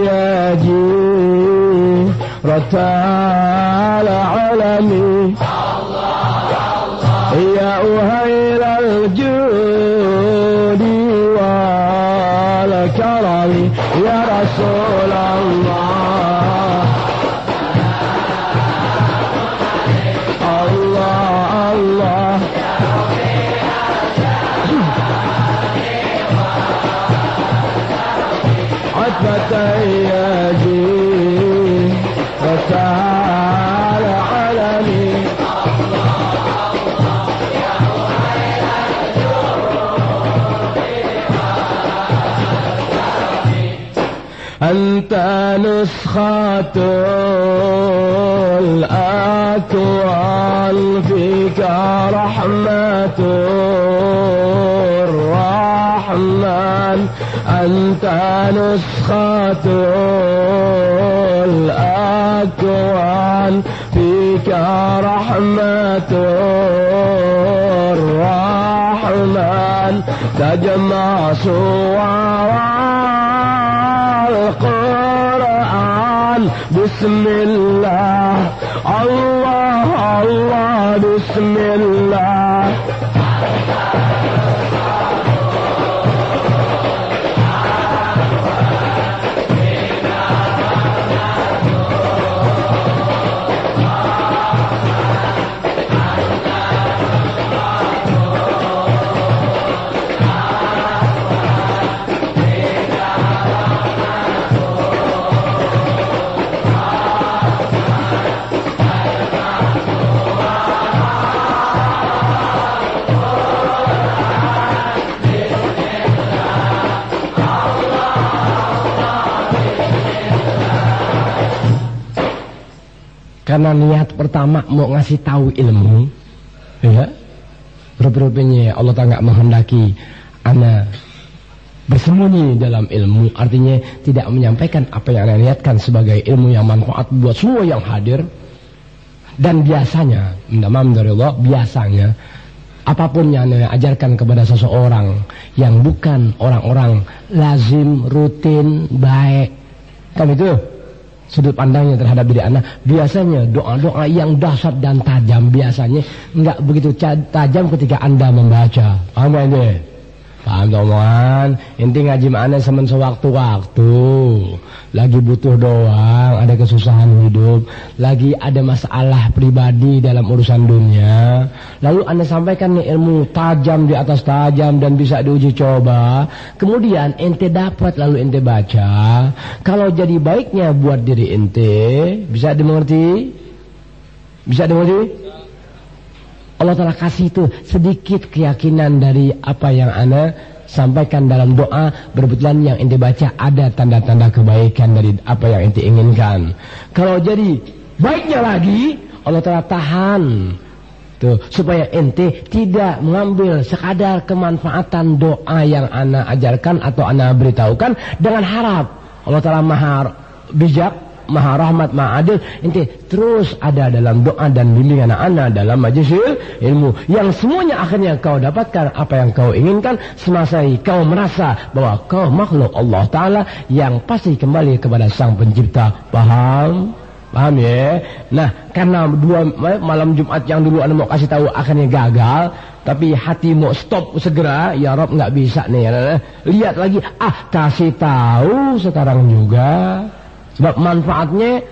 Speaker 1: ياجي رتال علمي يا أهيل الجود والكرم يا رسول الله الله الله ياجي وتعالى علمي أنت نسخة الأكوان فيك رحمة الرحمن أنت نسخة الأكوان فيك رحمة الرحمن تجمع صور القرآن بسم الله الله الله بسم الله karena niat pertama mau ngasih tahu ilmu, ya, berapa-berapanya Allah tak menghendaki ana bersembunyi dalam ilmu, artinya tidak menyampaikan apa yang ana niatkan sebagai ilmu yang manfaat buat semua yang hadir. Dan biasanya, minta dari Allah, biasanya apapun yang ana ajarkan kepada seseorang yang bukan orang-orang lazim, rutin, baik, kan itu sudut pandangnya terhadap diri anak, biasanya doa-doa yang dahsyat dan tajam biasanya enggak begitu tajam ketika anda membaca. Paham ini? Paham omongan? Inti ngaji mana semen sewaktu-waktu, lagi butuh doang, ada kesusahan hidup, lagi ada masalah pribadi dalam urusan dunia, lalu anda sampaikan ilmu tajam di atas tajam dan bisa diuji coba, kemudian ente dapat lalu ente baca, kalau jadi baiknya buat diri ente, bisa dimengerti? Bisa dimengerti? Allah Ta'ala kasih itu sedikit keyakinan dari apa yang ana sampaikan dalam doa. Berbetulan yang ente baca ada tanda-tanda kebaikan dari apa yang ente inginkan. Kalau jadi baiknya lagi, Allah Ta'ala tahan tuh, supaya ente tidak mengambil sekadar kemanfaatan doa yang ana ajarkan atau ana beritahukan dengan harap. Allah Ta'ala maha bijak,
Speaker 2: Maha Rahmat, Maha Adil, ente terus ada dalam doa dan bimbingan anak dalam majelis ilmu, yang semuanya akhirnya kau dapatkan apa yang kau inginkan semasa kau merasa bahwa kau makhluk Allah Ta'ala yang pasti kembali kepada Sang Pencipta. Paham ya? Nah, karena dua malam Jumat yang dulu anda mau kasih tahu akhirnya gagal, tapi hati mau stop segera, ya Rob nggak bisa nih. Lihat lagi, kasih tahu sekarang juga. Sebab manfaatnya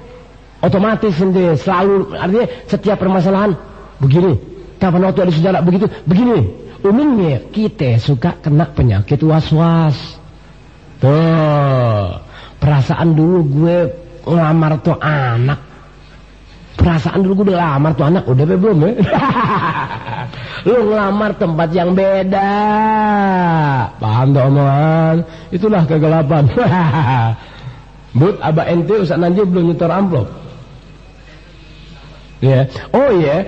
Speaker 2: otomatis sendiri, selalu, artinya setiap permasalahan begini. Kapan waktu ada sejarah begitu, begini. Umumnya kita suka kena penyakit was-was. Tuh, perasaan dulu gue ngelamar tuh anak. Perasaan dulu gue udah lamar tuh anak, udah belum ya? Lu ngelamar tempat yang beda. Paham tuh omongan? Itulah kegelapan. Bud, abah ente Ustaz Nanji belum nyetor amplop. Ya. Oh ya,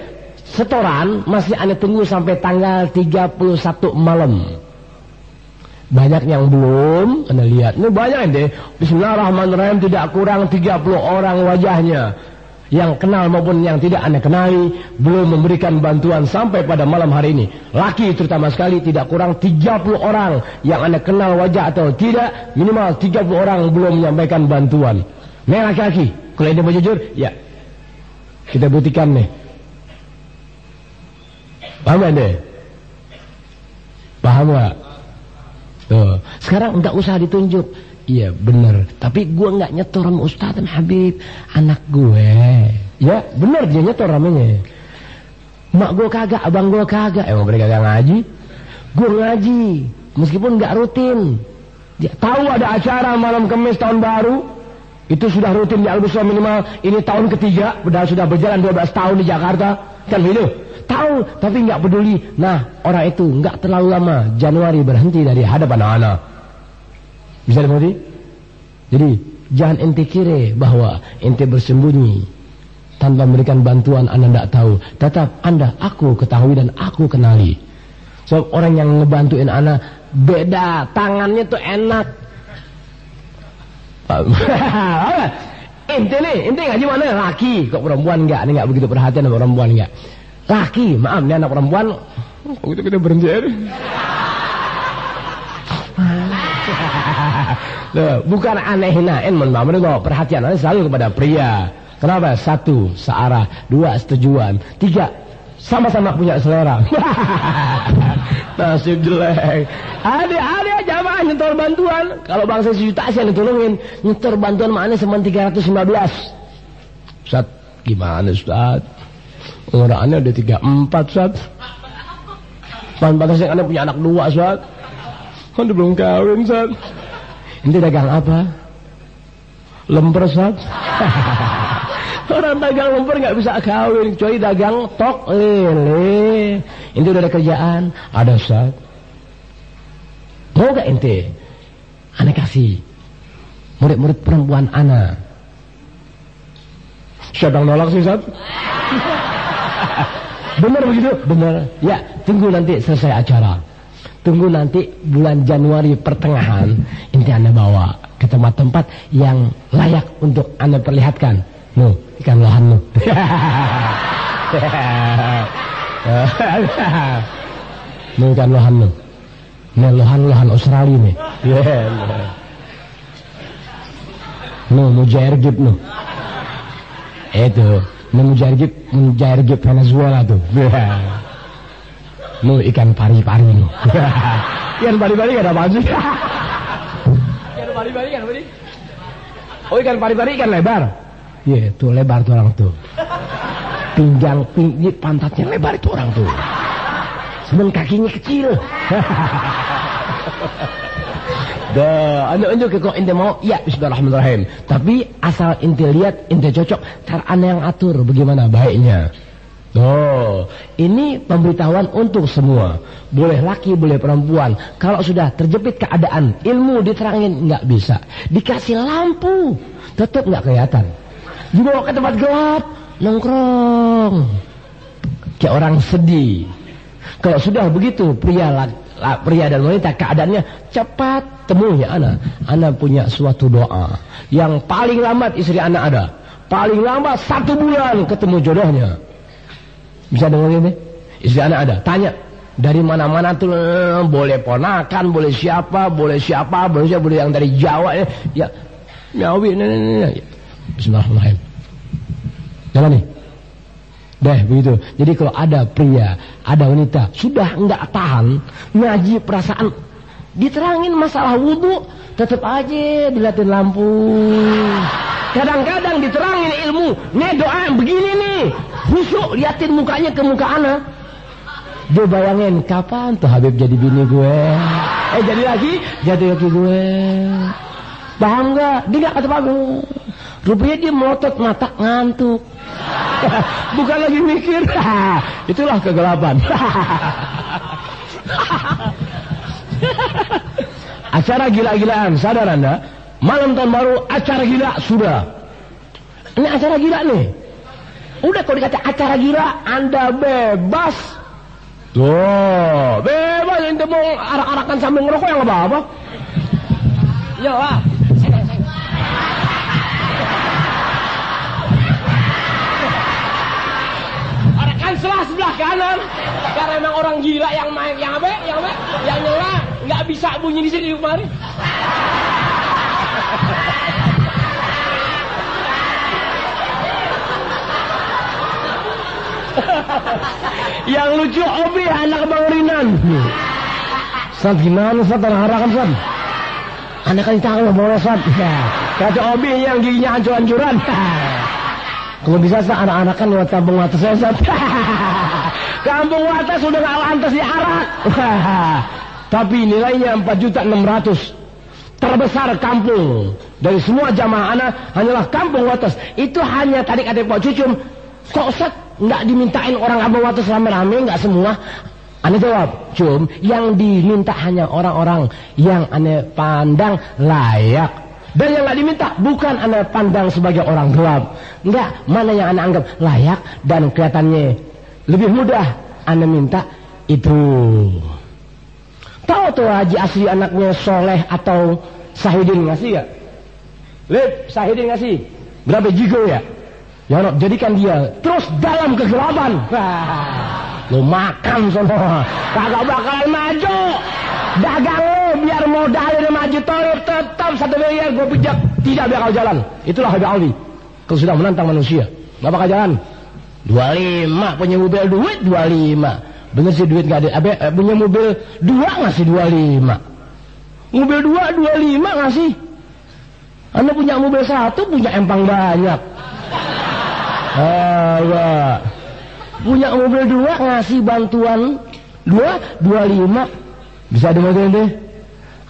Speaker 2: setoran masih anda tunggu sampai tanggal 31 malam. Banyak yang belum, anda lihat. Ini banyak ente. Bismillahirrahmanirrahim, tidak kurang 30 orang wajahnya. Yang kenal maupun yang tidak anda kenali belum memberikan bantuan sampai pada malam hari ini. Laki terutama sekali tidak kurang 30 orang yang anda kenal wajah atau tidak, minimal 30 orang belum menyampaikan bantuan. Nih laki-laki, kalau ini mau jujur, ya kita buktikan nih. Paham gak deh? Paham gak? Tuh, sekarang nggak usah ditunjuk. Iya bener, tapi gue nggak nyetor sama Ustaz Habib, anak gue. Ya bener dia nyetor namanya. Mak gue kagak, abang gue kagak. Emang mereka kagak ngaji? Gue ngaji, meskipun nggak rutin. Dia tahu ada acara malam Kamis tahun baru, itu sudah rutin di Al-Busra minimal. Ini tahun ketiga, padahal sudah berjalan 12 tahun di Jakarta, kan gitu. Tahu, tapi nggak peduli. Nah orang itu nggak terlalu lama, Januari berhenti dari hadapan anak. Bisa dimengerti? Jadi jangan ente kira bahwa ente bersembunyi tanpa memberikan bantuan anda tidak tahu. Tetap anda, aku ketahui dan aku kenali. So orang yang ngebantuin anda beda, tangannya tuh enak. Ente ngaji mana? Laki, kok perempuan enggak? Ini enggak begitu perhatian sama perempuan enggak? Laki, maaf ini anak perempuan. Begitu kita berhenti aja. Bukan aneh hinain, mohon maaf, perhatian anda selalu kepada pria. Kenapa? 1, searah. 2, setujuan. 3, sama-sama punya selera. Nasib jelek. Ada jamaah nyetor bantuan. Kalau bangsa sejuta yang ditolongin, nyetor bantuan mana cuma 315. Ustaz, gimana Ustaz? Orangnya ada 34 Ustaz. Pantas yang anda punya anak 2 Ustaz. Anda belum kawin Ustaz. Ini dagang apa? Lemper Ustaz. Orang dagang lemper nggak bisa kawin, kecuali dagang tok lele. Ini udah ada kerjaan, ada Ustaz. Mau gak ente? Ana kasih murid-murid perempuan ana. Siapa yang nolak sih Ustaz? Bener begitu? Bener. Ya, tunggu nanti selesai acara. Tunggu nanti bulan Januari pertengahan, inti anda bawa ke tempat-tempat yang layak untuk anda perlihatkan. Nuh, ikan lohan nuh. Nuh ikan lohan nuh. Nih lohan Australia nih. Nuh mujairgib nuh. Itu, nuh mujairgib Venezuela tuh. Nuh ikan pari-pari nih. Ikan pari-pari gak ada apaan sih? Ikan pari-pari kan apa nih? Oh ikan pari-pari ikan lebar. Iya tuh lebar tuh orang tuh. Pinggang pantatnya lebar itu orang tuh. Semen kakinya kecil. Anda unjuk kok ente mau? Ya bismillahirrahmanirrahim. Tapi asal ente lihat, ente cocok, tar anda yang atur bagaimana baiknya. Ini pemberitahuan untuk semua. Boleh laki, boleh perempuan. Kalau sudah terjepit keadaan, ilmu diterangin nggak bisa. Dikasih lampu, tetap nggak kelihatan. Dibawa ke tempat gelap, nongkrong. Kayak orang sedih. Kalau sudah begitu, pria pria dan wanita keadaannya cepat temui ya ana punya suatu doa yang paling lambat istri ana ada, paling lambat 1 bulan ketemu jodohnya. Bisa dengerin deh, istri ana ada, tanya dari mana-mana tuh, boleh ponakan, boleh siapa, boleh yang dari Jawa ya, Nyawi, Bismillahirrahmanirrahim. Jalan nih. Deh begitu. Jadi kalau ada pria, ada wanita sudah enggak tahan ngaji perasaan, diterangin masalah wudu, tetap aja diliatin lampu. Kadang-kadang diterangin ilmu, nih doa begini nih, khusyuk liatin mukanya ke muka anak. Dia bayangin kapan tuh Habib jadi bini gue, jadi laki gue. Paham gak? Dia gak kata bagus. Rupanya dia melotot mata ngantuk. Bukan lagi mikir. Itulah kegelapan. Acara gila-gilaan, sadar Anda? Malam tahun baru acara gila sudah. Ini acara gila nih. Udah kalau dikata acara gila, Anda bebas. Tuh, bebas ente mau arak-arakan sambil ngerokok yang apa-apa. Ya lah. Sebelah kanan, karena memang orang gila yang main, yang nyela, nggak bisa bunyi di sini kemarin. Yang lucu Obi anak Bang Rinan. Sat gimana Sat, arahkan Sat. Anak kan ditangkap boleh Sat. Kata Obi yang giginya hancur-hancuran. Kalau bisa anak-anak kan lewat kampung atas saya. Kampung atas sudah nggak lantas diarak. Tapi nilainya 4.600.000. Terbesar kampung dari semua jamaah anak hanyalah kampung atas. Itu hanya tadi kata Pak Cucum, kok Ustaz nggak dimintain orang kampung atas rame-rame, nggak semua. Ane jawab, Cum, yang diminta hanya orang-orang yang ane pandang layak. Dan yang nggak diminta bukan anda pandang sebagai orang gelap, enggak, mana yang anda anggap layak dan kelihatannya lebih mudah anda minta itu. Tahu tuh Haji Asri anaknya Soleh atau Sahidin ngasih ya? Lip, Sahidin ngasih berapa jigo ya? Ya Allah, jadikan dia terus dalam kegelapan. Lo makan sono, kagak bakalan maju. Dagang lo biar modalnya maju toilet tetap 1 miliar gue pijak, tidak bakal jalan. Itulah Habib Alwi. Kalau sudah menantang manusia nggak bakal jalan. 25 punya mobil duit 25. Bener sih duit nggak ada. Punya mobil 2 ngasih 25. Mobil 2 25 ngasih. Anda punya mobil 1 punya empang banyak. Punya mobil 2 ngasih bantuan 25. Bisa dengerin deh.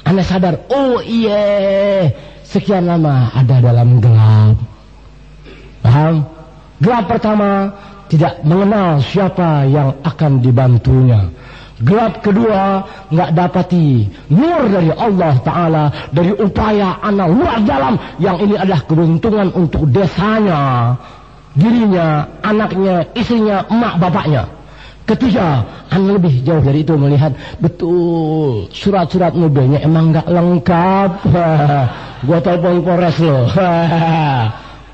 Speaker 2: Anda sadar, oh iya, sekian lama ada dalam gelap. Paham? Gelap pertama tidak mengenal siapa yang akan dibantunya. Gelap kedua nggak dapati nur dari Allah Ta'ala, dari upaya anak luar dalam, yang ini adalah keberuntungan untuk desanya, dirinya, anaknya, istrinya, emak bapaknya. Ketiga, anda lebih jauh dari itu melihat betul surat-surat mobilnya emang nggak lengkap. Gua telepon Polres loh.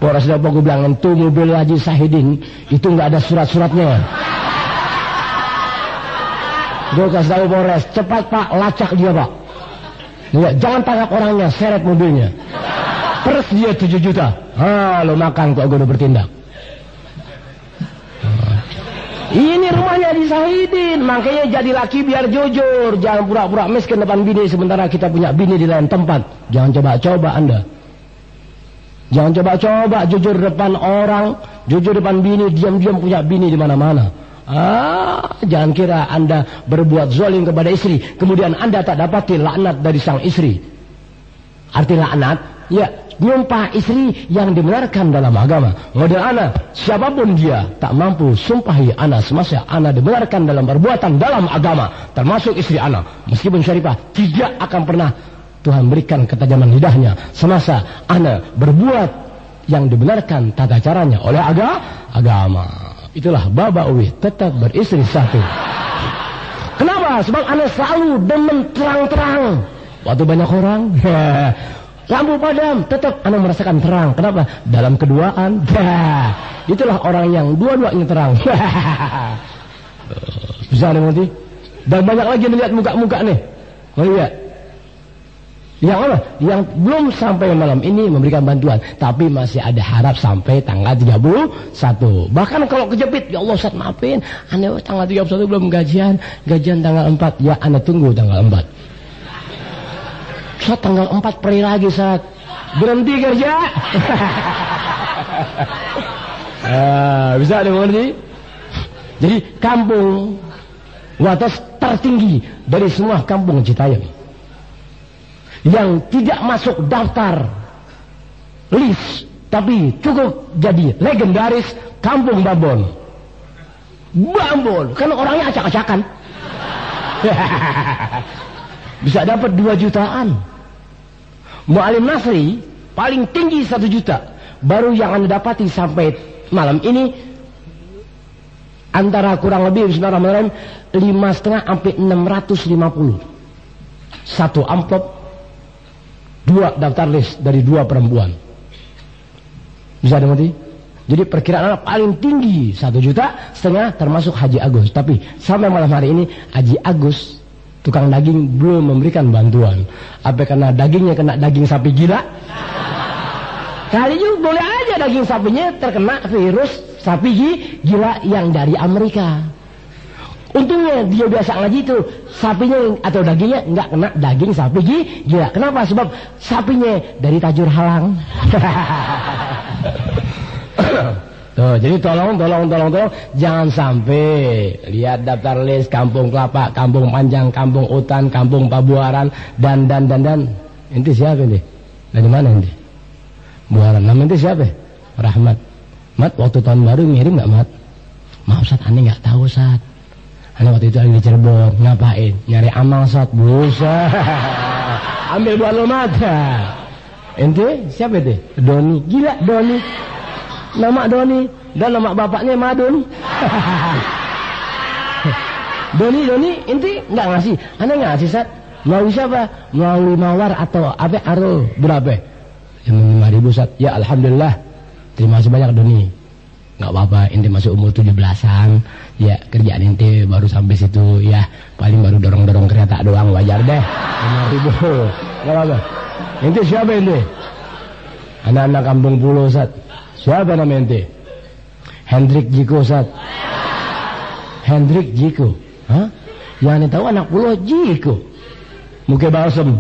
Speaker 2: Polres apa gue bilang tuh mobil Haji Sahidin itu nggak ada surat-suratnya. Gue kasih tahu Polres, cepat Pak, lacak dia Pak. Ya, jangan tangkap orangnya, seret mobilnya. Peres dia 7 juta. Lo makan kok gue udah bertindak. Ini rumahnya di Sahidin, makanya jadi laki biar jujur, jangan pura-pura miskin depan bini sementara kita punya bini di lain tempat. Jangan coba-coba Anda. Jangan coba-coba jujur depan orang, jujur depan bini, diam-diam punya bini di mana-mana. Jangan kira Anda berbuat zalim kepada istri, kemudian Anda tak dapati laknat dari sang istri. Arti laknat, ya nyumpah istri yang dibenarkan dalam agama. Model anak, siapapun dia tak mampu sumpahi anak semasa anak dibenarkan dalam perbuatan dalam agama, termasuk istri anak. Meskipun syarifah, tidak akan pernah Tuhan berikan ketajaman lidahnya semasa anak berbuat yang dibenarkan tata caranya oleh agama. Itulah Baba Uwi tetap beristri 1. Kenapa Kenapa? Sebab ana selalu demen terang-terang. Waktu banyak orang, lampu padam, tetap ana merasakan terang. Kenapa? Dalam keduaan. Itulah orang yang dua-duanya terang. Bisa nih nanti. Dan banyak lagi melihat muka-muka nih. Oh iya. Yang apa? Yang belum sampai malam ini memberikan bantuan, tapi masih ada harap sampai tanggal 31. Bahkan kalau kejepit, ya Allah Ustaz maafin, ane tanggal 31 belum gajian tanggal 4. Ya ane tunggu tanggal 4. Ustaz tanggal 4 pergi lagi Ustaz. Berhenti kerja. Bisa dimengerti? Jadi kampung Wates tertinggi dari semua kampung Citayam yang tidak masuk daftar list tapi cukup jadi legendaris, Kampung Babon. Babon kan orangnya acak-acakan. Bisa dapat 2 jutaan. Mu'alim Nasri paling tinggi 1 juta. Baru yang Anda dapati sampai malam ini antara kurang lebih Bismillahirrahmanirrahim 5,5 sampai 650. 1 amplop 2 daftar list dari 2 perempuan. Bisa dimengerti? Jadi perkiraan paling tinggi 1,5 juta termasuk Haji Agus. Tapi sampai malam hari ini Haji Agus tukang daging belum memberikan bantuan. Apa karena dagingnya kena daging sapi gila? Kali juga boleh aja daging sapinya terkena virus sapi gila yang dari Amerika. Untungnya dia biasa ngaji itu sapinya atau dagingnya nggak kena daging sapi gila. Kenapa? Sebab sapinya dari tajur halang. Tuh, jadi tolong jangan sampai lihat daftar list Kampung Kelapa, Kampung Panjang, Kampung Utan, Kampung Pabuaran dan. Inti siapa ini? Dari mana inti? Buaran. Nama inti siapa? Rahmat. Mat, waktu tahun baru ngirim nggak Mat? Maaf Ustaz, aneh nggak tahu Ustaz. Aneh waktu itu lagi di Cirebon, ngapain? Nyari amal Ustaz. Busa. Ambil buat lo Mat. Ente siapa itu? Doni. Gila Doni. Nama Doni dan nama bapaknya Madun. Doni ente nggak ngasih? Aneh ngasih Ustaz. Melalui siapa? Melalui Mawar atau apa? Arul berapa? 5.000 Ustaz. Ya Alhamdulillah. Terima kasih banyak Doni. Nggak apa-apa, ente masuk umur 17-an. Ya kerjaan ente baru sampai situ. Ya paling baru dorong-dorong kereta doang, wajar deh. 5.000. Nggak apa-apa. Ente siapa ente? Anak-anak Kampung Pulau Ustaz. Siapa nama ente? Hendrik Jiko Ustaz. Hendrik Jiko. Hah? Yang ane tahu anak Pulau Jiko. Muka balsem.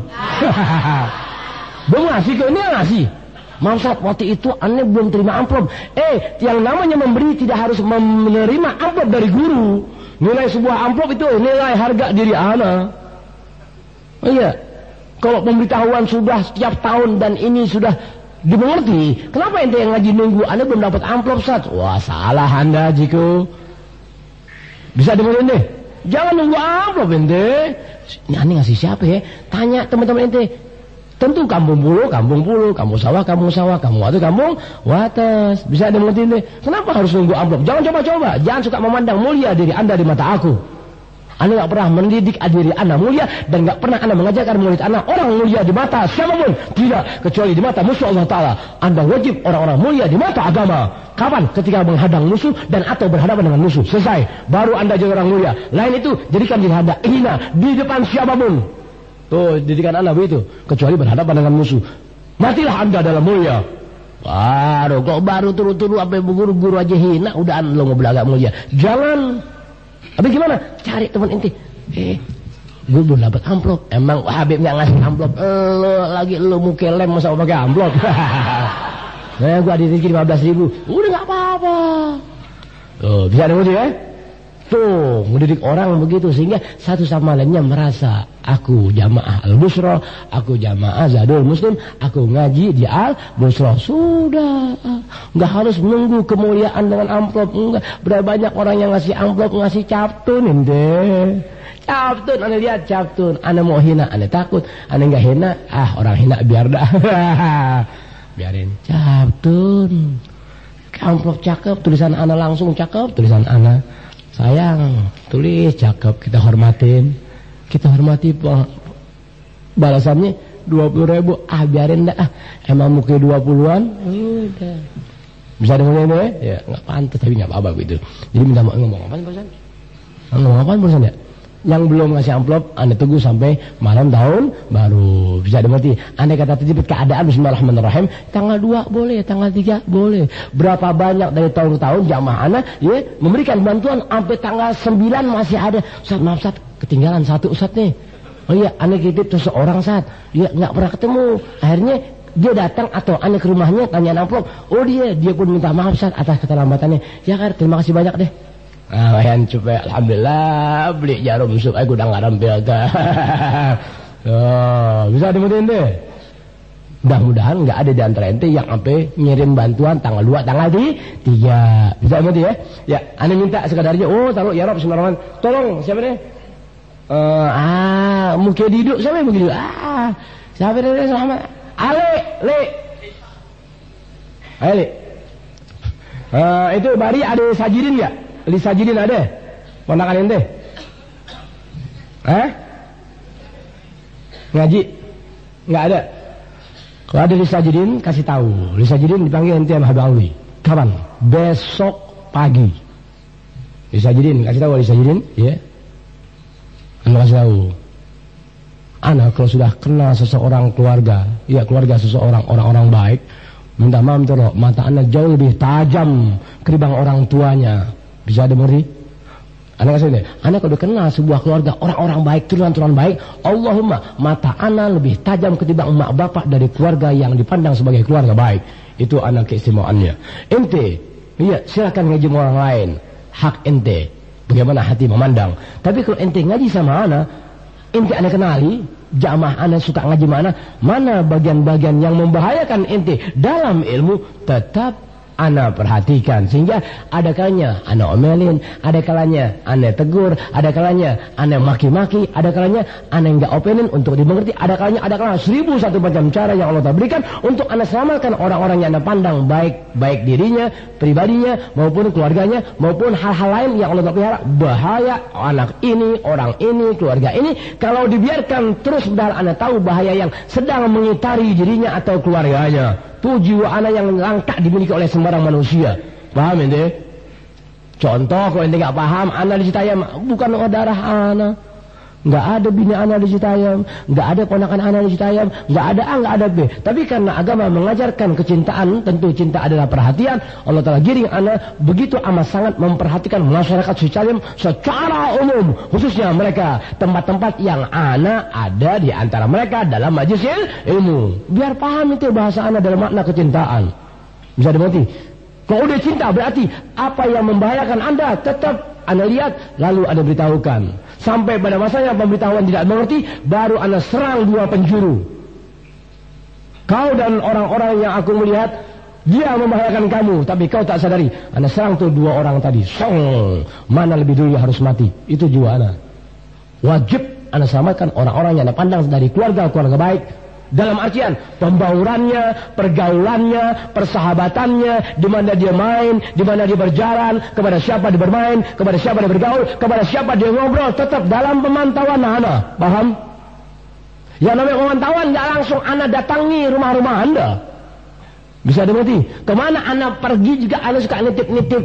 Speaker 2: Belum ngasih ke ini ngasih. Maaf Ustaz, waktu itu aneh belum terima amplop. Yang namanya memberi tidak harus menerima amplop dari guru. Nilai sebuah amplop itu nilai harga diri anak. Oh iya. Kalau pemberitahuan sudah setiap tahun dan ini sudah dimengerti, kenapa ente yang ngaji nunggu aneh belum dapat amplop Ustaz? Wah salah Anda Jiko. Bisa dimengerti deh. Jangan nunggu amplop ente. Ini aneh ngasih siapa ya? Tanya teman-teman ente. Tentu kampung Pulau, kampung sawah, kampung Watu, kampung Wates. Bisa dimengerti deh. Kenapa harus nunggu amplop? Jangan coba-coba. Jangan suka memandang mulia diri Anda di mata aku. Anda nggak pernah mendidik diri Anda mulia dan nggak pernah Anda mengajarkan murid Anda orang mulia di mata siapapun, tidak kecuali di mata musuh Allah Taala. Anda wajib orang-orang mulia di mata agama. Kapan? Ketika menghadang musuh dan atau berhadapan dengan musuh. Selesai. Baru Anda jadi orang mulia. Lain itu jadikan diri Anda hina di depan siapapun. Tuh didikan Anda begitu. Kecuali berhadapan dengan musuh. Matilah Anda dalam mulia. Baru turun-turun sampai guru-guru aja hina. Udah lo mau beragak mulia. Jangan. Tapi gimana? Cari teman inti. Gue belum dapat amplop. Emang Habib nggak ngasih amplop. Lo muka lem masa pakai amplop. Gue ada rezeki 15.000. Udah nggak apa-apa. Tuh bisa diuji ya. Tuh mendidik orang begitu sehingga satu sama lainnya merasa aku jamaah Al-Busra, aku jamaah Zadul Muslim, aku ngaji di Al-Busra. Sudah, nggak harus menunggu kemuliaan dengan amplop. Enggak, berapa banyak orang yang ngasih amplop ngasih captun ente. Captun, ane lihat captun, ane mau hina, ane takut, ane nggak hina, orang hina biar dah. Biarin captun. Amplop cakep, tulisan ana langsung cakep, tulisan ana. Sayang, tulis cakep, kita hormatin. kita hormati balasannya 20.000. Biarin dah, emang muka 20-an udah bisa dengerin deh ya, nggak pantas tapi nggak apa-apa gitu. Jadi minta ngomong apa barusan? Ngomong apa barusan ya? Yang belum ngasih amplop, Anda tunggu sampai malam tahun baru bisa dimengerti. Anda kata terjepit keadaan Bismillahirrahmanirrahim, tanggal 2 boleh, tanggal 3 boleh. Berapa banyak dari tahun ke tahun jamaah Anda ya memberikan bantuan sampai tanggal 9 masih ada. Ustaz, maaf Ustaz, ketinggalan satu Ustaz nih. Oh iya, Anda titip seseorang Ustaz, dia nggak pernah ketemu. Akhirnya dia datang atau Anda ke rumahnya tanya amplop. Oh dia pun minta maaf Ustaz atas keterlambatannya. Ya kan, terima kasih banyak deh. Wayan coba alhamdulillah beli jarum sup aku udah ngarambil dah. Bisa dimutin deh. Mudah-mudahan nggak ada di antara ente yang sampai ngirim bantuan tanggal 2 tanggal 3. Bisa dimutin ya? Ya, Anda minta sekadarnya. Oh, taruh ya Rob Bismillahirrahmanirrahim. Tolong siapa nih? Muka diduk siapa yang begitu? Siapa dia sama? Ale. Itu Bari ada Sajidin enggak? Li Sajidin ada? Ponakan ente? Ngaji? Enggak ada. Kalau ada Li Sajidin kasih tahu. Li Sajidin dipanggil ente sama Habib Alwi. Kapan? Besok pagi. Li Sajidin kasih tahu Li Sajidin, ya. Anda kasih tahu. Anak kalau sudah kenal seseorang keluarga, ya keluarga seseorang orang-orang baik, minta maaf terus mata anak jauh lebih tajam ketimbang orang tuanya. Bisa dimengerti? Anak kasih ini. Anak kalau kenal sebuah keluarga orang-orang baik, turunan-turunan baik, Allahumma mata anak lebih tajam ketimbang emak bapak dari keluarga yang dipandang sebagai keluarga baik. Itu anak keistimewaannya. Ente, iya silakan ngaji sama orang lain. Hak ente. Bagaimana hati memandang. Tapi kalau ente ngaji sama anak, ente anak kenali, jamaah anak suka ngaji mana bagian-bagian yang membahayakan ente dalam ilmu, tetap anak perhatikan. Sehingga ada kalanya anak omelin, ada kalanya anak tegur, ada kalanya anak maki-maki, ada kalanya anak enggak openin untuk dimengerti, ada kalanya 1001 macam cara yang Allah berikan untuk anak selamatkan orang-orang yang anak pandang baik dirinya, pribadinya, maupun keluarganya, maupun hal-hal lain yang Allah pelihara. Bahaya anak ini, orang ini, keluarga ini, kalau dibiarkan terus padahal anak tahu bahaya yang sedang mengitari dirinya atau keluarganya. Itu jiwa anak yang langka dimiliki oleh sembarang manusia. Paham ente? Contoh kalau ente nggak paham, anak di Citayam bukan darah anak. Nggak ada bini anak di Citayam, nggak ada ponakan anak di Citayam, nggak ada A, nggak ada B. Tapi karena agama mengajarkan kecintaan, tentu cinta adalah perhatian. Allah Ta'ala giring anak begitu amat sangat memperhatikan masyarakat Citayam secara umum, khususnya mereka tempat-tempat yang anak ada di antara mereka dalam majelis ilmu. Biar paham itu bahasa anak dalam makna kecintaan. Bisa dimengerti? Kalau udah cinta berarti apa yang membahayakan Anda tetap Anda lihat, lalu Anda beritahukan. Sampai pada masanya pemberitahuan tidak mengerti, baru Anda serang dua penjuru. Kau dan orang-orang yang aku melihat, dia membahayakan kamu, tapi kau tak sadari. Anda serang tuh dua orang tadi. Song, mana lebih dulu harus mati. Itu jiwa Anda. Wajib Anda selamatkan orang-orang yang Anda pandang dari keluarga-keluarga baik. Dalam artian pembaurannya, pergaulannya, persahabatannya, di mana dia main, di mana dia berjalan, kepada siapa dia bermain, kepada siapa dia bergaul, kepada siapa dia ngobrol, tetap dalam pemantauan anak. Paham? Yang namanya pemantauan nggak langsung anak datangi rumah-rumah Anda. Bisa dimengerti? Kemana anak pergi juga anak suka nitip-nitip.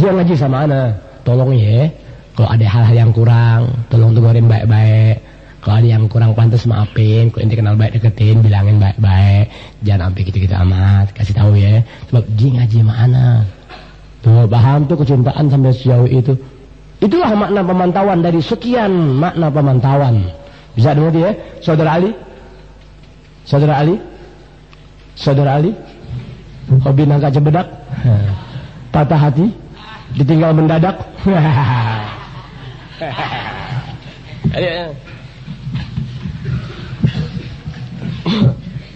Speaker 2: Dia ngaji sama anak, tolong ya, kalau ada hal-hal yang kurang, tolong tegurin baik-baik. Kalau ada yang kurang pantas maafin, kalau ente kenal baik deketin, bilangin baik-baik, jangan sampai gitu-gitu amat, kasih tahu ya. Sebab dia ngaji mana? Tuh paham tuh kecintaan sampai sejauh itu. Itulah makna pemantauan dari sekian makna pemantauan. Bisa dimengerti ya, Saudara Ali? Saudara Ali? Saudara Ali? Hobi nangka cebedak? Patah hati? Ditinggal mendadak? Ayo.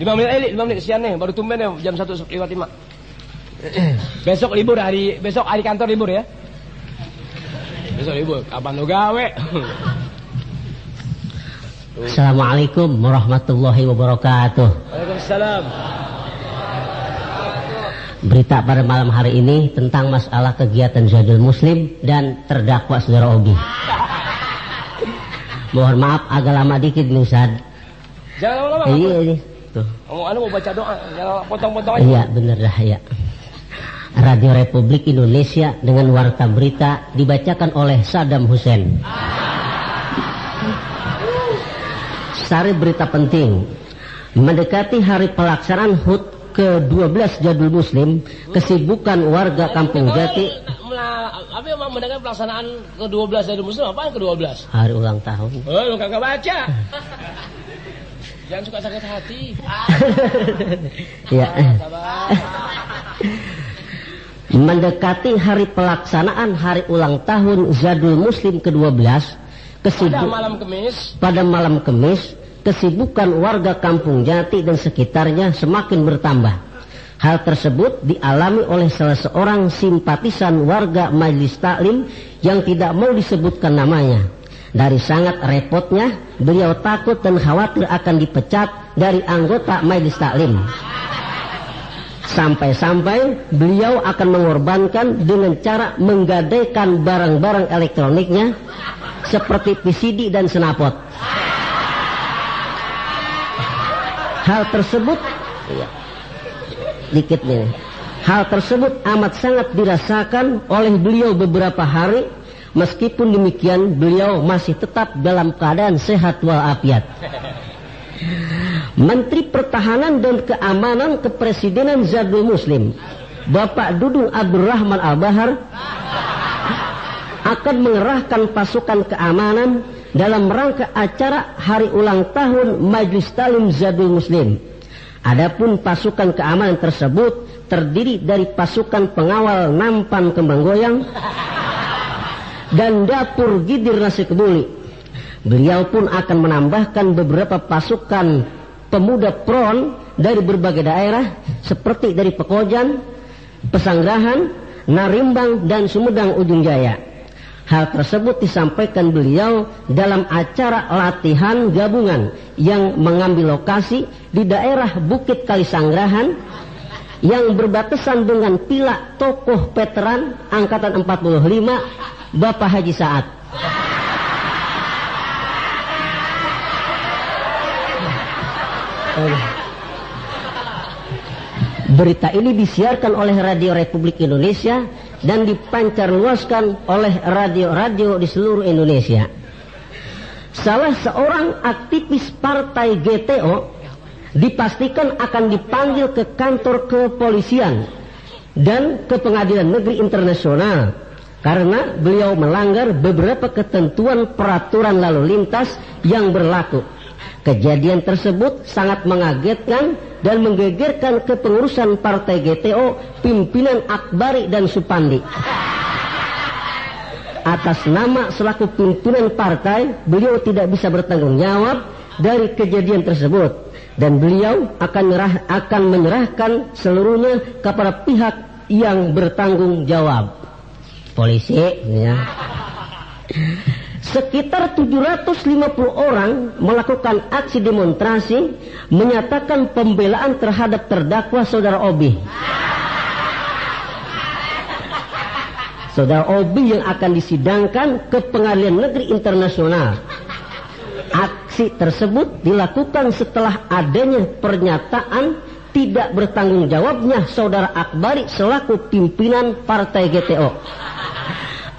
Speaker 2: 5 menit kesian nih, baru tumben nih jam 1:55. Besok libur, besok hari kantor libur ya. Besok libur, kapan lo gawe?
Speaker 3: Assalamualaikum warahmatullahi wabarakatuh.
Speaker 2: Waalaikumsalam.
Speaker 3: Berita pada malam hari ini tentang masalah kegiatan Zadul Muslim dan terdakwa Saudara Ogi.
Speaker 4: Mohon maaf agak lama dikit nih Ustaz.
Speaker 2: Jangan lama-lama.
Speaker 4: Iya ini. Tuh.
Speaker 2: Mau baca doa, jangan potong-potong aja.
Speaker 4: Iya bener dah ya. Radio Republik Indonesia dengan warta berita dibacakan oleh Saddam Hussein. Sari berita penting. Mendekati hari pelaksanaan HUT ke-12 Jadul Muslim, kesibukan warga Kampung Jati.
Speaker 2: Apa yang mendekati pelaksanaan ke-12 Jadul Muslim? Apaan ke-12?
Speaker 4: Hari ulang tahun.
Speaker 2: Oh, lu kagak baca. Jangan suka sakit hati.
Speaker 4: Ya.
Speaker 2: Sabar.
Speaker 4: Mendekati hari pelaksanaan hari ulang tahun Jadul Muslim ke-12, pada malam Kemis, kesibukan warga Kampung Jati dan sekitarnya semakin bertambah. Hal tersebut dialami oleh salah seorang simpatisan warga Majelis Taklim yang tidak mau disebutkan namanya. Dari sangat repotnya, beliau takut dan khawatir akan dipecat dari anggota Majelis Taklim. Sampai-sampai beliau akan mengorbankan dengan cara menggadaikan barang-barang elektroniknya seperti PCD dan snapot. Hal tersebut Hal tersebut amat sangat dirasakan oleh beliau beberapa hari. Meskipun demikian, beliau masih tetap dalam keadaan sehat walafiat. Menteri Pertahanan dan Keamanan Kepresidenan Jadul Muslim, Bapak Dudung Abdurrahman Al-Bahar, akan mengerahkan pasukan keamanan dalam rangka acara hari ulang tahun Majelis Taklim Jadul Muslim. Adapun pasukan keamanan tersebut terdiri dari pasukan pengawal nampan kembang goyang dan dapur gidir nasi kebuli. Beliau pun akan menambahkan beberapa pasukan pemuda PRON dari berbagai daerah seperti dari Pekojan, Pesanggerahan, Narimbang, dan Sumedang Ujung Jaya. Hal tersebut disampaikan beliau dalam acara latihan gabungan yang mengambil lokasi di daerah Bukit Kalisanggerahan yang berbatasan dengan pila tokoh veteran Angkatan 45 Bapak Haji Saad. Berita ini disiarkan oleh Radio Republik Indonesia dan dipancarluaskan oleh radio-radio di seluruh Indonesia. Salah seorang aktivis partai GTO dipastikan akan dipanggil ke kantor kepolisian dan ke Pengadilan Negeri Internasional karena beliau melanggar beberapa ketentuan peraturan lalu lintas yang berlaku. Kejadian tersebut sangat mengagetkan dan menggegerkan kepengurusan partai GTO pimpinan Akbari dan Supandi. Atas nama selaku pimpinan partai, beliau tidak bisa bertanggung jawab dari kejadian tersebut dan beliau akan menyerahkan seluruhnya kepada pihak yang bertanggung jawab. Polisi ya. Sekitar 750 orang melakukan aksi demonstrasi menyatakan pembelaan terhadap terdakwa Saudara Obi. Saudara Obi yang akan disidangkan ke Pengadilan Negeri Internasional. Aksi tersebut dilakukan setelah adanya pernyataan tidak bertanggung jawabnya Saudara Akbari selaku pimpinan partai GTO.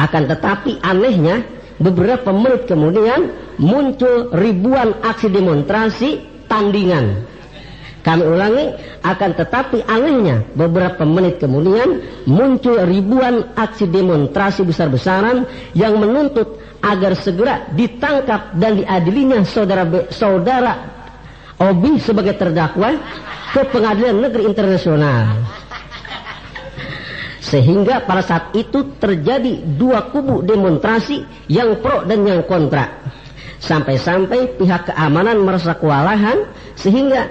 Speaker 4: Akan tetapi anehnya, beberapa menit kemudian muncul ribuan aksi demonstrasi tandingan. Kami ulangi, akan tetapi anehnya beberapa menit kemudian muncul ribuan aksi demonstrasi besar-besaran yang menuntut agar segera ditangkap dan diadilinya saudara Obi sebagai terdakwa ke Pengadilan Negeri Internasional. Sehingga pada saat itu terjadi dua kubu demonstrasi yang pro dan yang kontra. Sampai-sampai pihak keamanan merasa kewalahan sehingga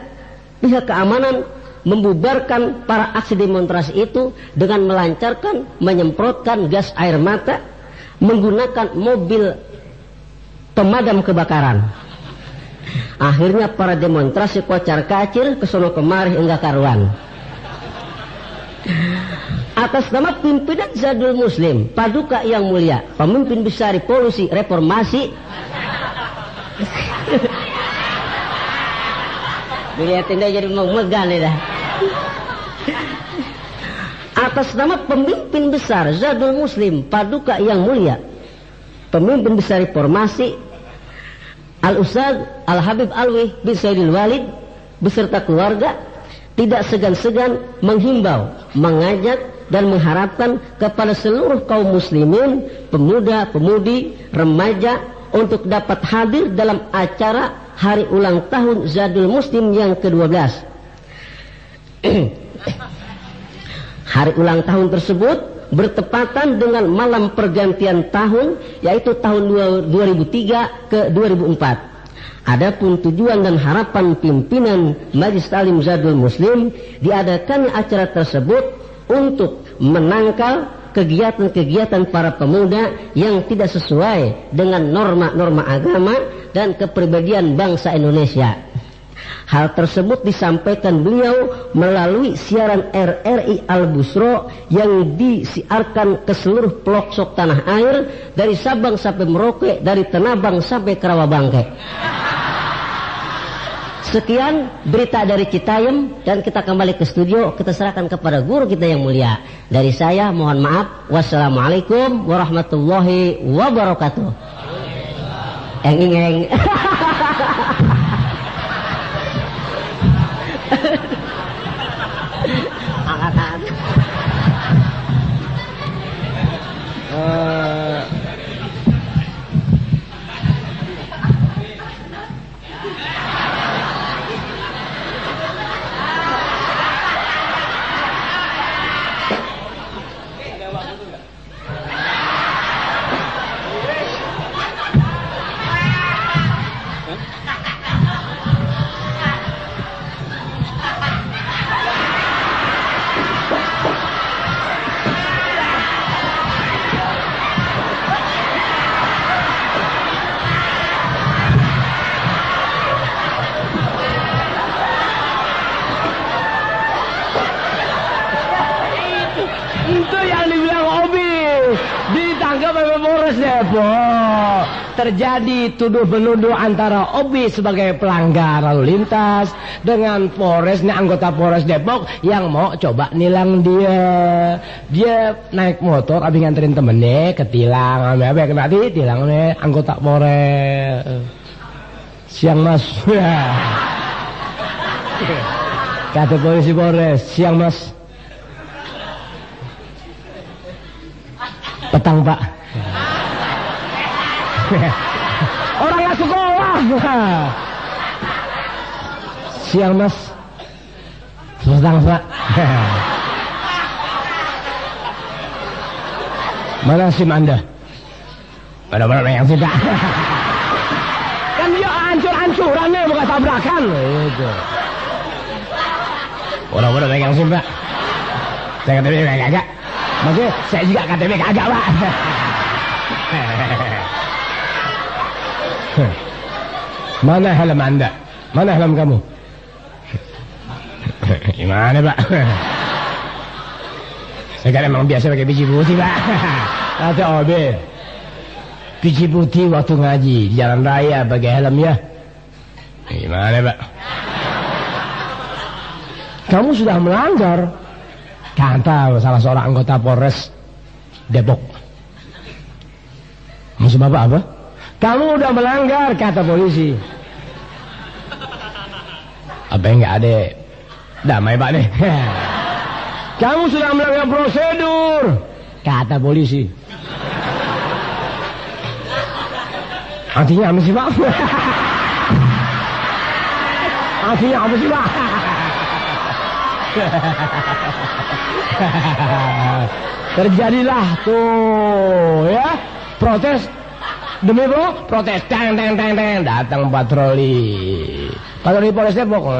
Speaker 4: pihak keamanan membubarkan para aksi demonstrasi itu dengan menyemprotkan gas air mata menggunakan mobil pemadam kebakaran. Akhirnya para demonstrasi kocar kacir kesono kemari enggak karuan. Atas nama pimpinan Jadul Muslim, Paduka yang mulia, pemimpin besar revolusi reformasi, Dilihatin dia jadi mau megah nih dah. Atas nama pemimpin besar Zadul Muslim, Paduka yang mulia, pemimpin besar reformasi Al-Ustaz Al-Habib Alwi bin Saidil Walid beserta keluarga tidak segan-segan menghimbau, mengajak dan mengharapkan kepada seluruh kaum muslimin, pemuda, pemudi, remaja untuk dapat hadir dalam acara hari ulang tahun Zadul Muslim yang ke-12. Hari ulang tahun tersebut bertepatan dengan malam pergantian tahun, yaitu tahun 2003 ke 2004. Adapun tujuan dan harapan pimpinan Majelis Ta'lim Zadul Muslim, diadakan acara tersebut untuk menangkal kegiatan-kegiatan para pemuda yang tidak sesuai dengan norma-norma agama dan kepribadian bangsa Indonesia. Hal tersebut disampaikan beliau melalui siaran RRI Al-Busro yang disiarkan ke seluruh pelosok tanah air, dari Sabang sampai Merauke, dari Tanabang sampai Karawabangke. Sekian berita dari Citayam, dan kita kembali ke studio, kita serahkan kepada guru kita yang mulia. Dari saya mohon maaf. Wassalamualaikum warahmatullahi wabarakatuh. Eng. Angkat.
Speaker 2: Depok terjadi tuduh menuduh antara Obi sebagai pelanggar lalu lintas dengan Polres, nih anggota Polres Depok yang mau coba nilang dia. Dia naik motor abis nganterin temennya ketilang, apa kena tilang nih anggota Polres. Siang mas, kata polisi Polres, siang mas. Petang pak. Orang nggak sekolah. Siang mas. Petang pak. Mana SIM anda? Mana yang sudah? Kan dia hancur-hancurannya bukan tabrakan. Itu. Orang-orang yang SIM pak. Saya KTP kagak. Maksudnya saya juga KTP kagak pak. Mana helm anda? Mana helm kamu? Gimana pak? Saya kan emang biasa pakai biji putih pak. Kata Obe, biji putih waktu ngaji di jalan raya pakai helm ya. Gimana pak? Kamu sudah melanggar, kata salah seorang anggota Polres Depok. Maksud bapak apa? Kamu udah melanggar, kata polisi. Apa yang nggak ada? Damai pak deh. Kamu sudah melanggar prosedur, kata polisi. Artinya apa sih pak? Artinya apa sih pak? Terjadilah tuh ya protes. Demi bro, protes, teng, datang patroli Polres Depok.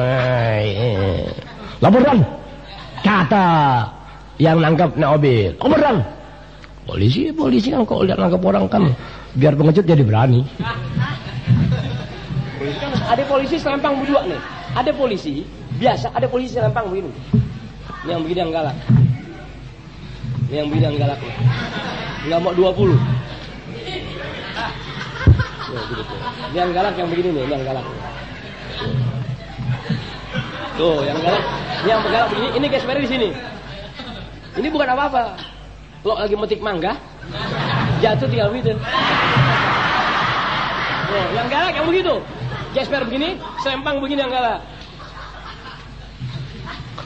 Speaker 2: Laporan, kata yang nangkap Naobil. Laporan, polisi kan kalau lihat nangkap orang kan, biar pengecut jadi berani. Ada polisi selempang berdua nih. Ada polisi biasa, ada polisi selempang begini. Yang begini yang galak. Yang begini yang galak. Nggak mau 20. Ini yang galak yang begini nih, ini yang galak. Tuh, yang galak. Ini yang galak begini, ini gesper di sini. Ini bukan apa-apa. Lo lagi metik mangga, jatuh tinggal begitu. Tuh, yang galak yang begitu. Gesper begini, selempang begini yang galak.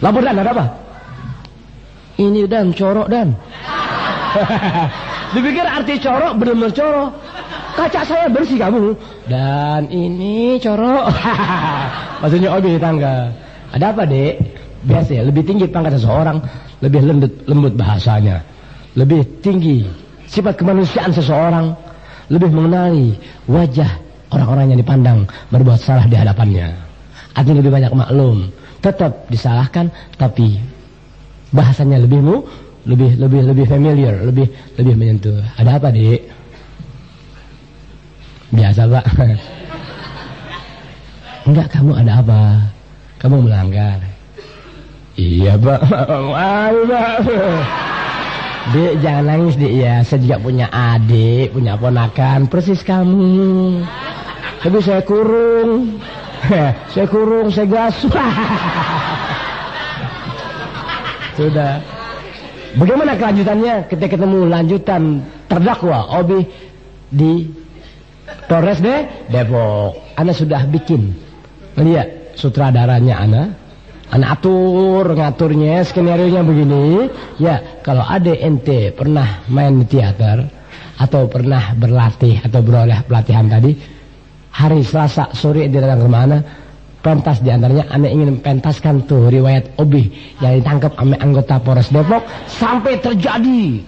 Speaker 1: Lapor Dan, ada apa?
Speaker 2: Ini Dan, corok Dan. Dipikir arti corok, benar-benar corok. Kaca saya bersih kamu. Dan ini corok.
Speaker 1: Maksudnya Obi tangga. Ada apa dek? Biasa ya, lebih tinggi pangkat seseorang, lebih lembut bahasanya, lebih tinggi sifat kemanusiaan seseorang, lebih mengenali wajah orang-orang yang dipandang berbuat salah di hadapannya. Artinya lebih banyak maklum. Tetap disalahkan, tapi bahasanya lebih familiar, lebih menyentuh. Ada apa dek? Biasa pak. Enggak, kamu ada apa? Kamu melanggar. Iya pak. Maaf pak. Dek jangan nangis dek ya. Saya juga punya adik, punya ponakan persis kamu. Tapi saya kurung. Saya kurung, saya gas. Sudah. Bagaimana kelanjutannya? Ketika ketemu lanjutan terdakwa Obi di Polres Depok. Ana sudah bikin, lihat sutradaranya Ana ngaturnya skenario-nya begini. Ya, kalau ada ente pernah main di teater atau pernah berlatih atau beroleh pelatihan tadi, hari Selasa sore dia datang ke mana? Pentas diantaranya, Ana ingin pentaskan tuh riwayat Obi yang ditangkap sama anggota Polres Depok sampai terjadi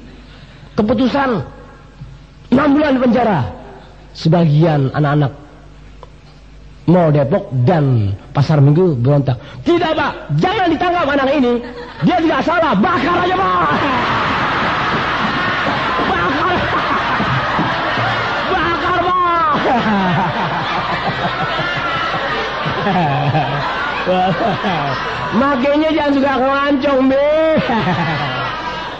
Speaker 1: keputusan 6 bulan penjara. Sebagian anak-anak Mall Depok dan Pasar Minggu berontak. Tidak pak, jangan ditangkap anak ini. Dia tidak salah, bakar aja pak. Bakar pak. Makanya jangan suka ngelancong be.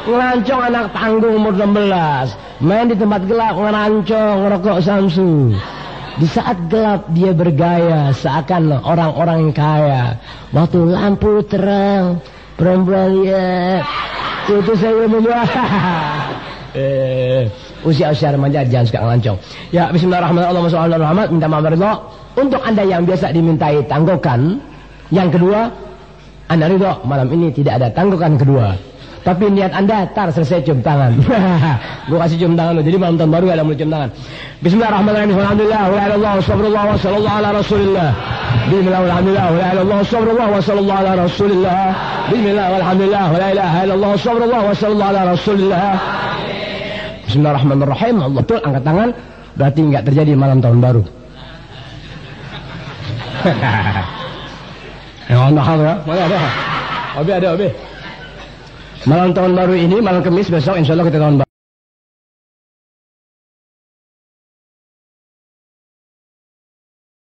Speaker 1: Ngelancong anak tanggung umur 16. Main di tempat gelap, ngelancong, ngerokok samsu. Di saat gelap dia bergaya seakan orang-orang yang kaya. Waktu lampu terang, perempuan lihat, itu saya menjual. Usia-usia remaja jangan suka ngelancong. Ya, bismillahirrahmanirrahim. Minta maaf ridho. Untuk anda yang biasa dimintai tanggokan, yang kedua, anda ridho malam ini tidak ada tanggokan kedua. Tapi niat anda tar selesai cium tangan. Gua kasih cium tangan lo. Jadi malam tahun baru gak ada mulai cium tangan. Bismillahirrahmanirrahim. Alhamdulillah wa ilallah wa sallallahu wa sallallahu ala rasulillah. Bismillah walhamdulillah wa ilallah wa sallallahu wa sallallahu ala rasulillah. Bismillah walhamdulillah wa la ilaha illallah wa sallallahu wa sallallahu ala rasulillah. Bismillahirrahmanirrahim. Allah tuh angkat tangan berarti enggak terjadi malam tahun baru. Ya Allah ya. Mana ada? Obi ada Obi. Malam tahun baru ini, malam Kamis, besok insya Allah kita tahun baru.